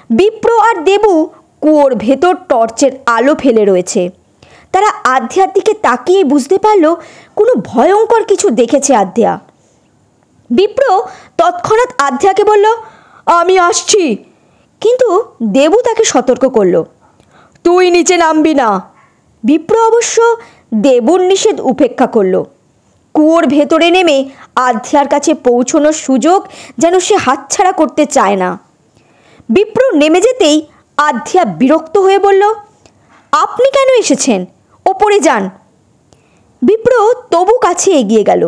বিপ্র আর দেবু কুয়োর ভেতর টর্চের আলো ফেলে রয়েছে। তারা আধ্যার দিকে তাকিয়ে বুঝতে পারল কোনো ভয়ঙ্কর কিছু দেখেছে আধ্যা। বিপ্র তৎক্ষণাৎ আধ্যাকে বলল, আমি আসছি, কিন্তু দেবু তাকে সতর্ক করল, তুই নিচে নামবি না। বিপ্র অবশ্য দেবুর নিষেধ উপেক্ষা করল। কুয়োর ভেতরে নেমে আধ্যার কাছে পৌঁছানোর সুযোগ যেন সে হাতছাড়া করতে চায় না। বিপ্র নেমে যেতেই আধ্যা বিরক্ত হয়ে বলল, আপনি কেন এসেছেন? ওপরে যান। বিপ্র তবু কাছে এগিয়ে গেল।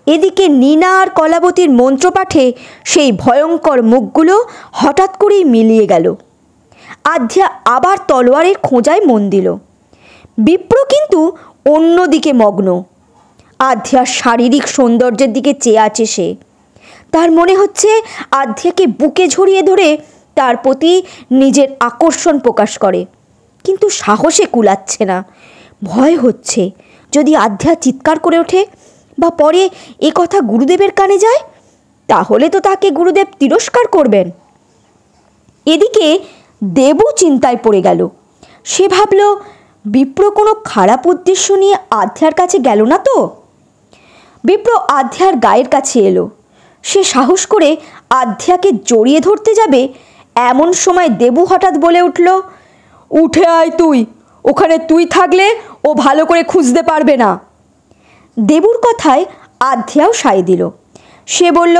এদিকে নীনা আর কলাবতীর মন্ত্রপাঠে সেই ভয়ঙ্কর মুখগুলো হঠাৎ করেই মিলিয়ে গেল। আধ্যা আবার তলোয়ারের খোঁজায় মন দিল। বিপ্র কিন্তু অন্যদিকে মগ্ন। আধ্যার শারীরিক সৌন্দর্যের দিকে চেয়ে আছে সে। তার মনে হচ্ছে আধ্যাকে বুকে ঝরিয়ে ধরে তার প্রতি নিজের আকর্ষণ প্রকাশ করে, কিন্তু সাহসে কুলাচ্ছে না। ভয় হচ্ছে যদি আধ্যা চিৎকার করে ওঠে বা পরে এ কথা গুরুদেবের কানে যায়, তাহলে তো তাকে গুরুদেব তিরস্কার করবেন। এদিকে দেবু চিন্তায় পড়ে গেল। সে ভাবল, বিপ্র কোনো খারাপ উদ্দেশ্য নিয়ে আধ্যার কাছে গেল না তো? বিপ্র আধ্যার গায়ের কাছে এলো। সে সাহস করে আধ্যাকে জড়িয়ে ধরতে যাবে, এমন সময় দেবু হঠাৎ বলে উঠল, উঠে আয় তুই, ওখানে তুই থাকলে ও ভালো করে খুঁজতে পারবে না। দেবুর কথায় আধ্যাও সায় দিল। সে বলল,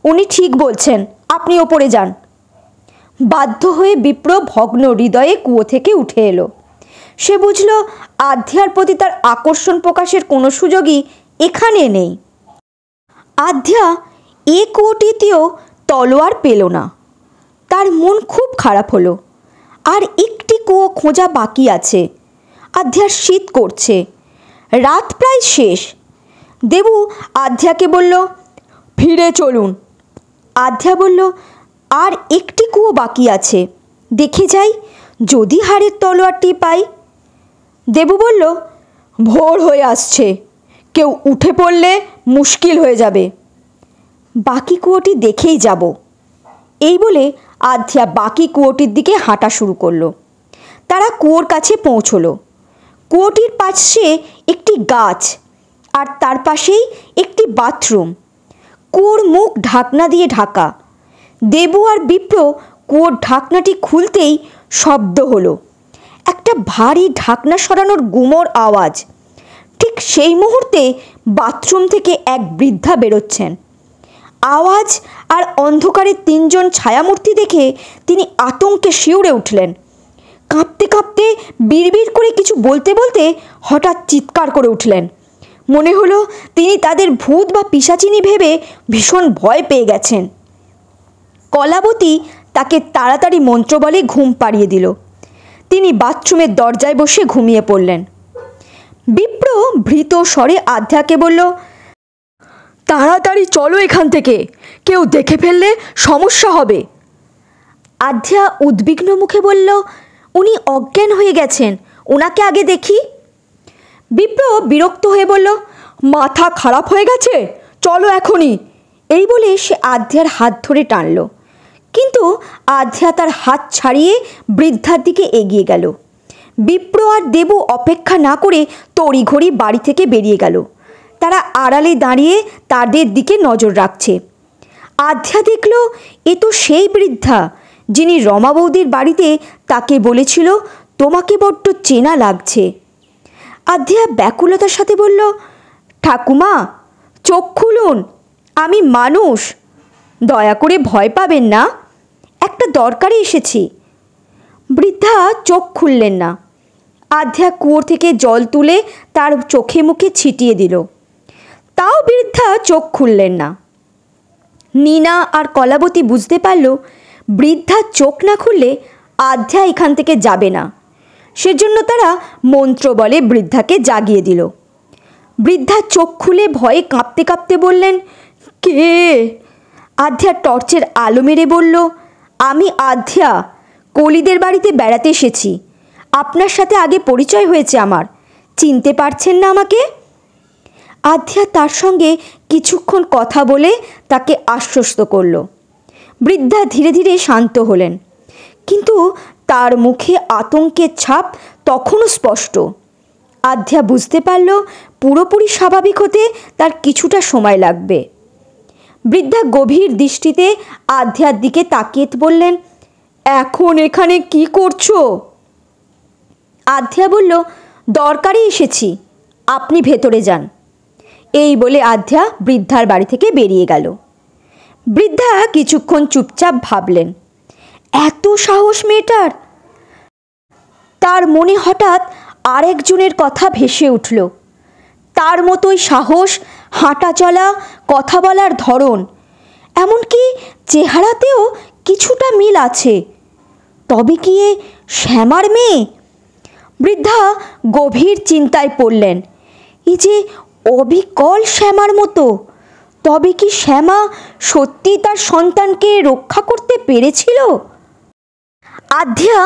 উনি ঠিক বলছেন, আপনি ওপরে যান। বাধ্য হয়ে বিপ্র ভগ্ন হৃদয়ে কুয়ো থেকে উঠে এলো। সে বুঝল আধ্যার প্রতি তার আকর্ষণ প্রকাশের কোনো সুযোগই এখানে নেই। আধ্যা এ কুয়োটিতেও তলোয়ার পেল না। তার মন খুব খারাপ হলো। আর একটি কুয়ো খোঁজা বাকি আছে। আধ্যার শীত করছে, রাত প্রায় শেষ। দেবু আধ্যাকে বলল, ফিরে চলুন। আধ্যা বলল, আর একটি কুয়ো বাকি আছে, দেখে যাই, যদি হাড়ের তলোয়ারটি পাই। দেবু বলল, ভোর হয়ে আসছে, কেউ উঠে পড়লে মুশকিল হয়ে যাবে। বাকি কুয়োটি দেখেই যাব। এই বলে আধ্যা বাকি কুয়োটির দিকে হাঁটা শুরু করলো। তারা কুয়োর কাছে পৌঁছলো। কুয়োটির পাশে একটি গাছ, আর তার পাশেই একটি বাথরুম। কুয়োর মুখ ঢাকনা দিয়ে ঢাকা। দেবু আর বিপ্র কুয়োর ঢাকনাটি খুলতেই শব্দ হলো, একটা ভারী ঢাকনা সরানোর গুমোর আওয়াজ। ঠিক সেই মুহূর্তে বাথরুম থেকে এক বৃদ্ধা বেরোচ্ছেন। আওয়াজ আর অন্ধকারে তিনজন ছায়ামূর্তি দেখে তিনি আতঙ্কে শিউরে উঠলেন। কাঁপতে কাঁপতে বিড়বিড় করে কিছু বলতে বলতে হঠাৎ চিৎকার করে উঠলেন। মনে হলো তিনি তাদের ভূত বা পিশাচিনী ভেবে ভীষণ ভয় পেয়ে গেছেন। কলাবতী তাকে তাড়াতাড়ি মন্ত্র বলে ঘুম পাড়িয়ে দিল। তিনি বাথরুমের দরজায় বসে ঘুমিয়ে পড়লেন। বিপ্র ভীত স্বরে আধ্যাকে বলল, তাড়াতাড়ি চলো এখান থেকে, কেউ দেখে ফেললে সমস্যা হবে। আধ্যা উদ্বিগ্ন মুখে বলল, উনি অজ্ঞান হয়ে গেছেন, ওনাকে আগে দেখি। বিপ্র বিরক্ত হয়ে বলল, মাথা খারাপ হয়ে গেছে, চলো এখনই। এই বলে সে আধ্যার হাত ধরে টানল, কিন্তু আধ্যা তার হাত ছাড়িয়ে বৃদ্ধার দিকে এগিয়ে গেল। বিপ্র আর দেবু অপেক্ষা না করে তড়িঘড়ি বাড়ি থেকে বেরিয়ে গেল। তারা আড়ালে দাঁড়িয়ে তাদের দিকে নজর রাখছে। আধ্যা দেখল, এ তো সেই বৃদ্ধা যিনি রমা বৌদির বাড়িতে তাকে বলেছিল, তোমাকে বড্ড চেনা লাগছে। আধ্যা ব্যাকুলতার সাথে বলল, ঠাকুমা, চোখ খুলুন, আমি মানুষ, দয়া করে ভয় পাবেন না, একটা দরকারে এসেছি। বৃদ্ধা চোখ খুললেন না। আধ্যা কুয়োর থেকে জল তুলে তার চোখে মুখে ছিটিয়ে দিল, তাও বৃদ্ধা চোখ খুললেন না। নীনা আর কলাবতী বুঝতে পারল, বৃদ্ধা চোখ না খুললে আধ্যা এখান থেকে যাবে না। সেজন্য তারা মন্ত্র বলে বৃদ্ধাকে জাগিয়ে দিল। বৃদ্ধা চোখ খুলে ভয়ে কাঁপতে কাঁপতে বললেন, কে? আধ্যা টর্চের আলো মেরে বলল, আমি আধ্যা, কলিদের বাড়িতে বেড়াতে এসেছি। আপনার সাথে আগে পরিচয় হয়েছে আমার, চিনতে পারছেন না আমাকে? আধ্যা তার সঙ্গে কিছুক্ষণ কথা বলে তাকে আশ্বস্ত করল। বৃদ্ধা ধীরে ধীরে শান্ত হলেন, কিন্তু তার মুখে আতঙ্কের ছাপ তখনও স্পষ্ট। আধ্যা বুঝতে পারল, পুরোপুরি স্বাভাবিক হতে তার কিছুটা সময় লাগবে। বৃদ্ধা গভীর দৃষ্টিতে আধ্যার দিকে তাকিয়ে বললেন, এখন এখানে কি করছো? আধ্যা বলল, দরকারে এসেছি, আপনি ভেতরে যান। এই বলে আধ্যা বৃদ্ধার বাড়ি থেকে বেরিয়ে গেল। বৃদ্ধা কিছুক্ষণ চুপচাপ ভাবলেন। এত সাহস মেয়েটার! তার মনে হঠাৎ আরেকজনের কথা ভেসে উঠল। তার মতোই সাহস, হাঁটা চলা, কথা বলার ধরন, এমনকি চেহারাতেও কিছুটা মিল আছে। তবে কি এ শ্যামার মেয়ে? বৃদ্ধা গভীর চিন্তায় পড়লেন। এই যে অবিকল শ্যামার মতো, তবে কি শ্যামা সত্যি তার সন্তানকে রক্ষা করতে পেরেছিল? আধ্যা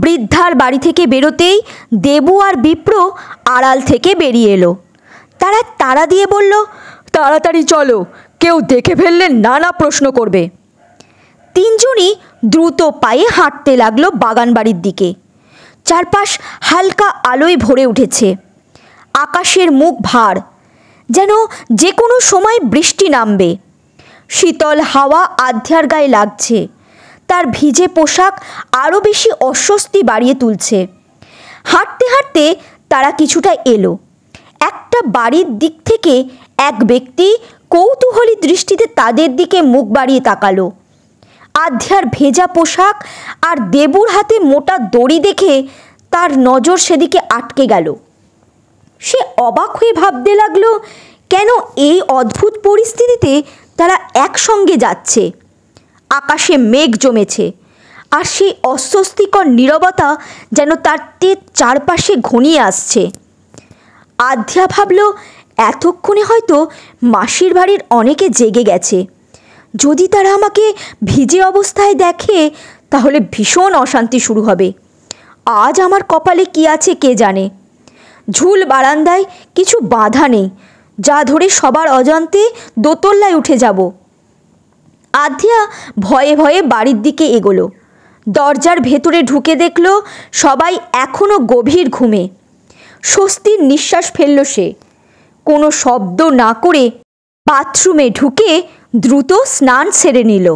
বৃদ্ধার বাড়ি থেকে বেরোতেই দেবু আর বিপ্র আড়াল থেকে বেরিয়ে এলো। তারা তাড়া দিয়ে বলল, তাড়াতাড়ি চলো, কেউ দেখে ফেললে নানা প্রশ্ন করবে। তিনজনই দ্রুত পায়ে হাঁটতে লাগলো বাগান বাড়ির দিকে। চারপাশ হালকা আলোয় ভরে উঠেছে। আকাশের মুখ ভার, যেন যে কোনো সময় বৃষ্টি নামবে। শীতল হাওয়া আধ্যার গায়ে লাগছে। তার ভিজে পোশাক আরও বেশি অস্বস্তি বাড়িয়ে তুলছে। হাঁটতে হাঁটতে তারা কিছুটা এলো। একটা বাড়ির দিক থেকে এক ব্যক্তি কৌতূহলী দৃষ্টিতে তাদের দিকে মুখ বাড়িয়ে তাকালো। আধ্যার ভেজা পোশাক আর দেবুর হাতে মোটা দড়ি দেখে তার নজর সেদিকে আটকে গেল। সে অবাক হয়ে ভাবতে লাগলো, কেন এই অদ্ভুত পরিস্থিতিতে তারা একসঙ্গে যাচ্ছে। আকাশে মেঘ জমেছে, আর সেই অস্বস্তিকর নীরবতা যেন তার চারপাশে ঘনিয়ে আসছে। আধ্যা ভাবল, এতক্ষণে হয়তো মাসির বাড়ির অনেকে জেগে গেছে। যদি তারা আমাকে ভিজে অবস্থায় দেখে, তাহলে ভীষণ অশান্তি শুরু হবে। আজ আমার কপালে কি আছে কে জানে। ঝুল বারান্দায় কিছু বাধা নেই, যা ধরে সবার অজান্তে দোতলায় উঠে যাব। আধ্যা ভয়ে ভয়ে বাড়ির দিকে এগোলো। দরজার ভেতরে ঢুকে দেখল সবাই এখনও গভীর ঘুমে। স্বস্তির নিঃশ্বাস ফেলল সে। কোনো শব্দ না করে বাথরুমে ঢুকে দ্রুত স্নান সেরে নিল।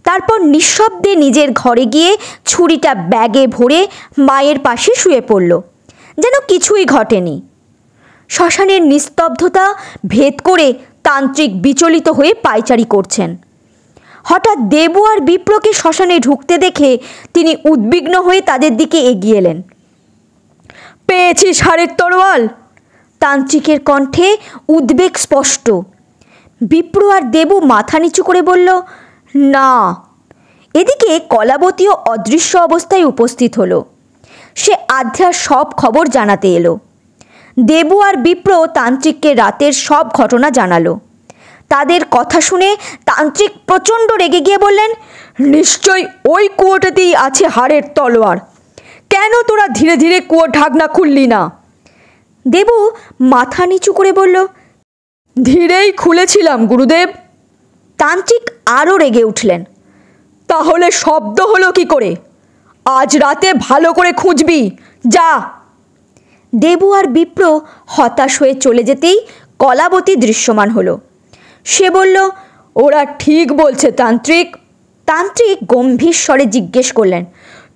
তারপর নিঃশব্দে নিজের ঘরে গিয়ে ছুরিটা ব্যাগে ভরে মায়ের পাশে শুয়ে পড়ল, যেন কিছুই ঘটেনি। শ্মশানের নিস্তব্ধতা ভেদ করে তান্ত্রিক বিচলিত হয়ে পায়চারি করছেন। হঠাৎ দেবু আর বিপ্রকে শ্মশানে ঢুকতে দেখে তিনি উদ্বিগ্ন হয়ে তাদের দিকে এগিয়ে এলেন। পেয়েছিস হাড়ের তরোয়াল? তান্ত্রিকের কণ্ঠে উদ্বেগ স্পষ্ট। বিপ্র আর দেবু মাথা নিচু করে বলল, না। এদিকে কলাবতীও অদৃশ্য অবস্থায় উপস্থিত হলো। সে আধ্যার সব খবর জানাতে এলো। দেবু আর বিপ্র তান্ত্রিককে রাতের সব ঘটনা জানালো। তাদের কথা শুনে তান্ত্রিক প্রচণ্ড রেগে গিয়ে বললেন, নিশ্চয়ই ওই কুয়োটাতেই আছে হাড়ের তলোয়ার। কেন তোরা ধীরে ধীরে কুয়োর ঢাকনা খুললি না? দেবু মাথা নিচু করে বলল, ধীরেই খুলেছিলাম গুরুদেব। তান্ত্রিক আরও রেগে উঠলেন, তাহলে শব্দ হলো কি করে? আজ রাতে ভালো করে খুঁজবি, যা। দেবু আর বিপ্র হতাশ হয়ে চলে যেতেই কলাবতী দৃশ্যমান হলো। সে বলল, ওরা ঠিক বলছে তান্ত্রিক। তান্ত্রিক গম্ভীর স্বরে জিজ্ঞেস করলেন,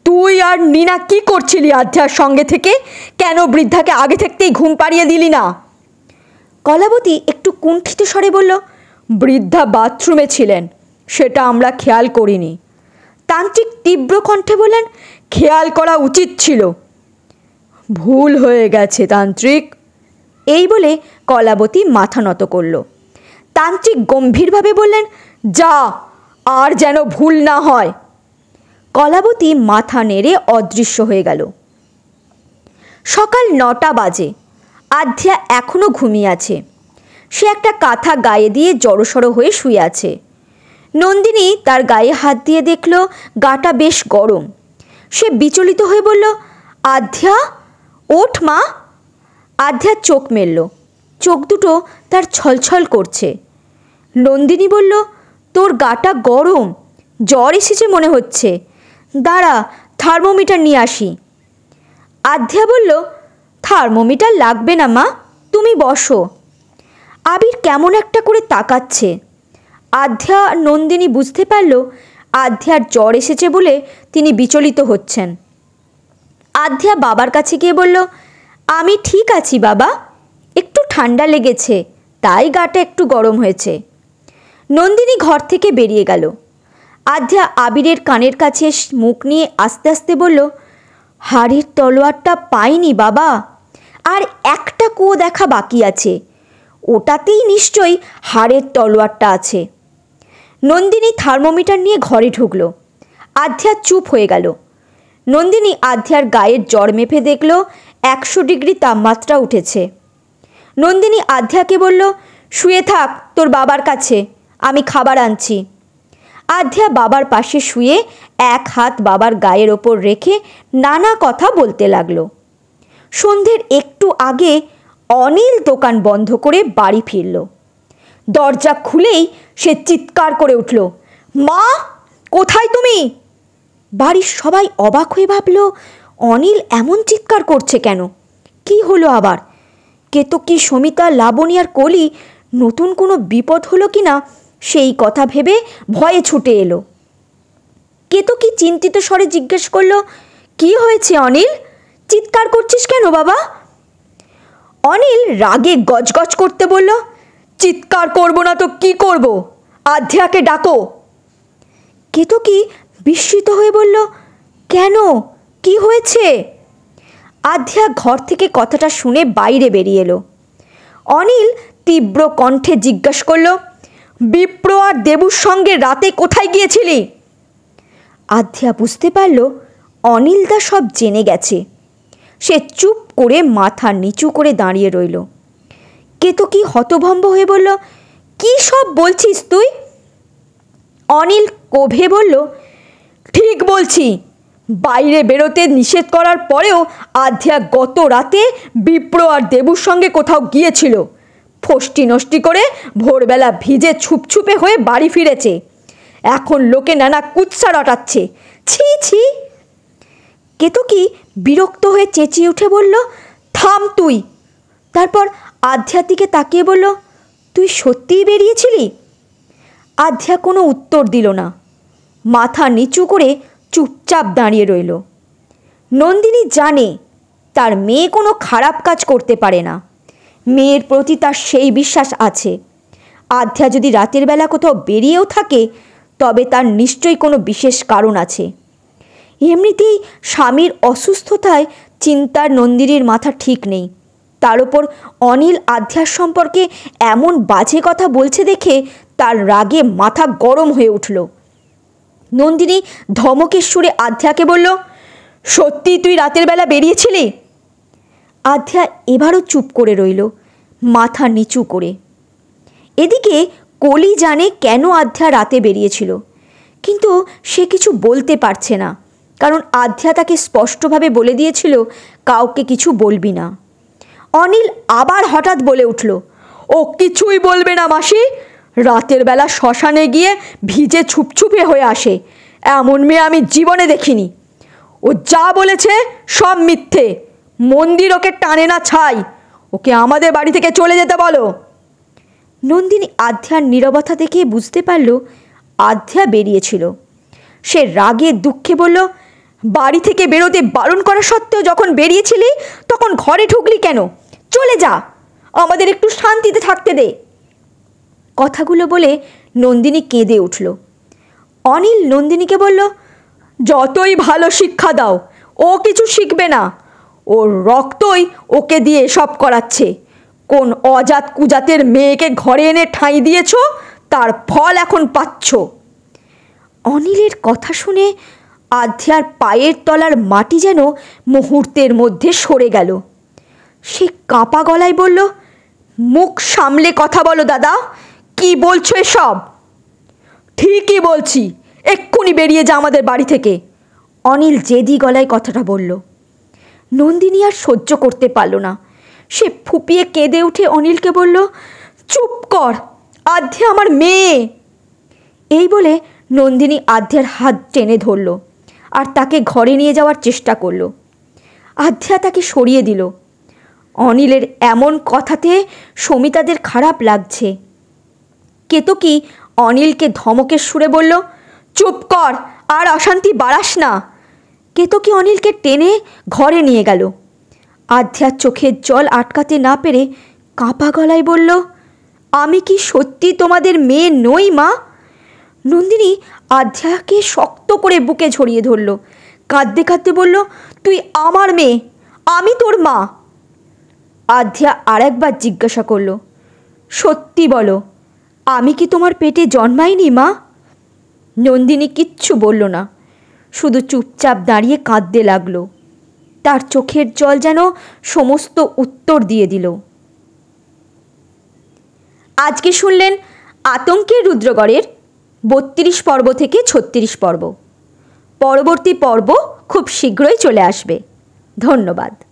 তুই আর নীনা কি করছিলি আধ্যার সঙ্গে থেকে? কেন বৃদ্ধাকে আগে থাকতেই ঘুম পাড়িয়ে দিলি না? কলাবতী একটু কুণ্ঠিত স্বরে বলল, বৃদ্ধা বাথরুমে ছিলেন, সেটা আমরা খেয়াল করিনি। তান্ত্রিক তীব্র কণ্ঠে বললেন, খেয়াল করা উচিত ছিল। ভুল হয়ে গেছে তান্ত্রিক। এই বলে কলাবতী মাথা নত করল। তান্ত্রিক গম্ভীরভাবে বললেন, যা, আর যেন ভুল না হয়। কলাবতী মাথা নেড়ে অদৃশ্য হয়ে গেল। সকাল 9টা বাজে। আধ্যা এখনও ঘুমিয়ে আছে। সে একটা কাঁথা গায়ে দিয়ে জড়সড় হয়ে শুয়ে আছে। নন্দিনী তার গায়ে হাত দিয়ে দেখল গাটা বেশ গরম। সে বিচলিত হয়ে বলল, আধ্যা, ওঠ মা। আধ্যা চোখ মেলল। চোখ দুটো তার ছলছল করছে। নন্দিনী বলল, তোর গাটা গরম, জ্বর এসেছে মনে হচ্ছে। দাঁড়া, থার্মোমিটার নিয়ে আসি। আধ্যা বলল, থার্মোমিটার লাগবে না মা, তুমি বসো। আবির কেমন একটা করে তাকাচ্ছে। আধ্যা নন্দিনী বুঝতে পারল আধ্যার জ্বর এসেছে বলে তিনি বিচলিত হচ্ছেন। আধ্যা বাবার কাছে গিয়ে বলল, আমি ঠিক আছি বাবা, একটু ঠান্ডা লেগেছে, তাই গাটা একটু গরম হয়েছে। নন্দিনী ঘর থেকে বেরিয়ে গেল। আধ্যা আবিরের কানের কাছে মুখ নিয়ে আস্তে আস্তে বলল, হাড়ের তলোয়ারটা পাইনি বাবা, আর একটা কুয়ো দেখা বাকি আছে, ওটাতেই নিশ্চয়ই হাড়ের তলোয়ারটা আছে। নন্দিনী থার্মোমিটার নিয়ে ঘরে ঢুকল। আধ্যা চুপ হয়ে গেল। নন্দিনী আধ্যার গায়ের জ্বর মেপে দেখল 100 ডিগ্রি তাপমাত্রা উঠেছে। নন্দিনী আধ্যাকে বলল, শুয়ে থাক তোর বাবার কাছে, আমি খাবার আনছি। আধ্যা বাবার পাশে শুয়ে এক হাত বাবার গায়ের ওপর রেখে নানা কথা বলতে লাগলো। সন্ধ্যের একটু আগে অনিল দোকান বন্ধ করে বাড়ি ফিরল। দরজা খুলেই সে চিৎকার করে উঠল, মা কোথায় তুমি? বাড়ির সবাই অবাক হয়ে ভাবল, অনিল এমন চিৎকার করছে কেন? কি হলো আবার? কেতকী, সমিতা, লাবণী আর কলি নতুন কোনো বিপদ হলো কি না সেই কথা ভেবে ভয়ে ছুটে এলো। কেতকী চিন্তিত স্বরে জিজ্ঞেস করল, কি হয়েছে অনিল? চিৎকার করছিস কেন বাবা? অনিল রাগে গজগজ করতে বলল, চিৎকার করব না তো কি করব? আধ্যাকে ডাকো। কেতকী বিস্মিত হয়ে বলল, কেন, কি হয়েছে? আধ্যা ঘর থেকে কথাটা শুনে বাইরে বেরিয়ে এলো। অনিল তীব্র কণ্ঠে জিজ্ঞাসা করল, বিপ্র আর দেবুর সঙ্গে রাতে কোথায় গিয়েছিলি? আধ্যা বুঝতে পারল অনিলদা সব জেনে গেছে। সে চুপ করে মাথা নিচু করে দাঁড়িয়ে রইল। কেতকী হতভম্ব হয়ে বলল, কি সব বলছিস তুই? অনিল কোভে বলল, ঠিক বলছি, বাইরে বেরোতে নিষেধ করার পরেও আধ্যা গত রাতে বিপ্র আর দেবুর সঙ্গে কোথাও গিয়েছিল। ফষ্টি নষ্টি করে ভোরবেলা ভিজে ছুপছুপে হয়ে বাড়ি ফিরেছে। এখন লোকে নানা কুৎসা রটাচ্ছে। ছি ছি। কেতকী বিরক্ত হয়ে চেঁচিয়ে উঠে বলল, থাম তুই। তারপর আধ্যার দিকে তাকিয়ে বলল, তুই সত্যিই বেরিয়েছিলি? আধ্যা কোনো উত্তর দিল না, মাথা নিচু করে চুপচাপ দাঁড়িয়ে রইল। নন্দিনী জানে তার মেয়ে কোনো খারাপ কাজ করতে পারে না। মেয়ের প্রতি তার সেই বিশ্বাস আছে। আধ্যা যদি রাতের বেলা কোথাও বেরিয়েও থাকে তবে তার নিশ্চয়ই কোনো বিশেষ কারণ আছে। এমনিতেই স্বামীর অসুস্থতায় চিন্তার নন্দিনীর মাথা ঠিক নেই। তার ওপর অনিল আধ্যার সম্পর্কে এমন বাজে কথা বলছে দেখে তার রাগে মাথা গরম হয়ে উঠল। নন্দিনী ধমকের সুরে আধ্যাকে বলল, সত্যি তুই রাতের বেলা বেরিয়েছিলি? আধ্যা এবারও চুপ করে রইল, মাথা নিচু করে। এদিকে কলি জানে কেন আধ্যা রাতে বেরিয়েছিল, কিন্তু সে কিছু বলতে পারছে না, কারণ আধ্যা তাকে স্পষ্টভাবে বলে দিয়েছিল কাউকে কিছু বলবি না। অনিল আবার হঠাৎ বলে উঠল, ও কিছুই বলবে না মাসি। রাতের বেলা শ্মশানে গিয়ে ভিজে ছুপছুপে হয়ে আসে, এমন মেয়ে আমি জীবনে দেখিনি। ও যা বলেছে সব মিথ্যে। মন্দির ওকে টানে না ছাই। ওকে আমাদের বাড়ি থেকে চলে যেতে বলো। নন্দিনী আধ্যার নীরবতা দেখে বুঝতে পারল আধ্যা বেরিয়েছিল। সে রাগে দুঃখে বলল, বাড়ি থেকে বেরোতে বারণ করা সত্ত্বেও যখন বেরিয়েছিলি তখন ঘরে ঢুকলি কেন? চলে যা, আমাদের একটু শান্তিতে থাকতে দে। কথাগুলো বলে নন্দিনী কেঁদে উঠল। অনিল নন্দিনীকে বলল, যতই ভালো শিক্ষা দাও ও কিছু শিখবে না। ওর রক্তই ওকে দিয়ে সব করাচ্ছে। কোন অজাত কুজাতের মেয়েকে ঘরে এনে ঠাঁই দিয়েছ, তার ফল এখন পাচ্ছ। অনিলের কথা শুনে আধ্যার পায়ের তলার মাটি যেন মুহূর্তের মধ্যে সরে গেল। সে কাঁপা গলায় বলল, মুখ সামলে কথা বলো দাদা, কি বলছো এসব? ঠিকই বলছি, এক্ষুনি বেরিয়ে যা আমাদের বাড়ি থেকে। অনিল জেদি গলায় কথাটা বলল। নন্দিনী আর সহ্য করতে পারল না। সে ফুপিয়ে কেঁদে উঠে অনিলকে বলল, চুপ কর, আধ্যা আমার মেয়ে। এই বলে নন্দিনী আধ্যার হাত টেনে ধরল আর তাকে ঘরে নিয়ে যাওয়ার চেষ্টা করল। আধ্যা তাকে সরিয়ে দিল। অনিলের এমন কথাতে সমিতাদের খারাপ লাগছে। কেতকী অনিলকে ধমকের সুরে বলল, চুপ কর, আর অশান্তি বাড়াস না। কেতকী অনিলকে টেনে ঘরে নিয়ে গেল। আধ্যার চোখের জল আটকাতে না পেরে কাঁপা গলায় বলল, আমি কি সত্যি তোমাদের মেয়ে নই মা? নন্দিনী আধ্যাকে শক্ত করে বুকে ঝরিয়ে ধরল, কাঁদতে কাঁদতে বলল, তুই আমার মেয়ে, আমি তোর মা। আধ্যা আর একবার জিজ্ঞাসা করল, সত্যি বলো, আমি কি তোমার পেটে জন্মাইনি মা? নন্দিনী কিচ্ছু বলল না, শুধু চুপচাপ দাঁড়িয়ে কাঁদতে লাগলো। তার চোখের জল যেন সমস্ত উত্তর দিয়ে দিল। আজকে শুনলেন আতঙ্কের রুদ্রগড়ের 32 পর্ব থেকে 36 পর্ব। পরবর্তী পর্ব খুব শীঘ্রই চলে আসবে। ধন্যবাদ।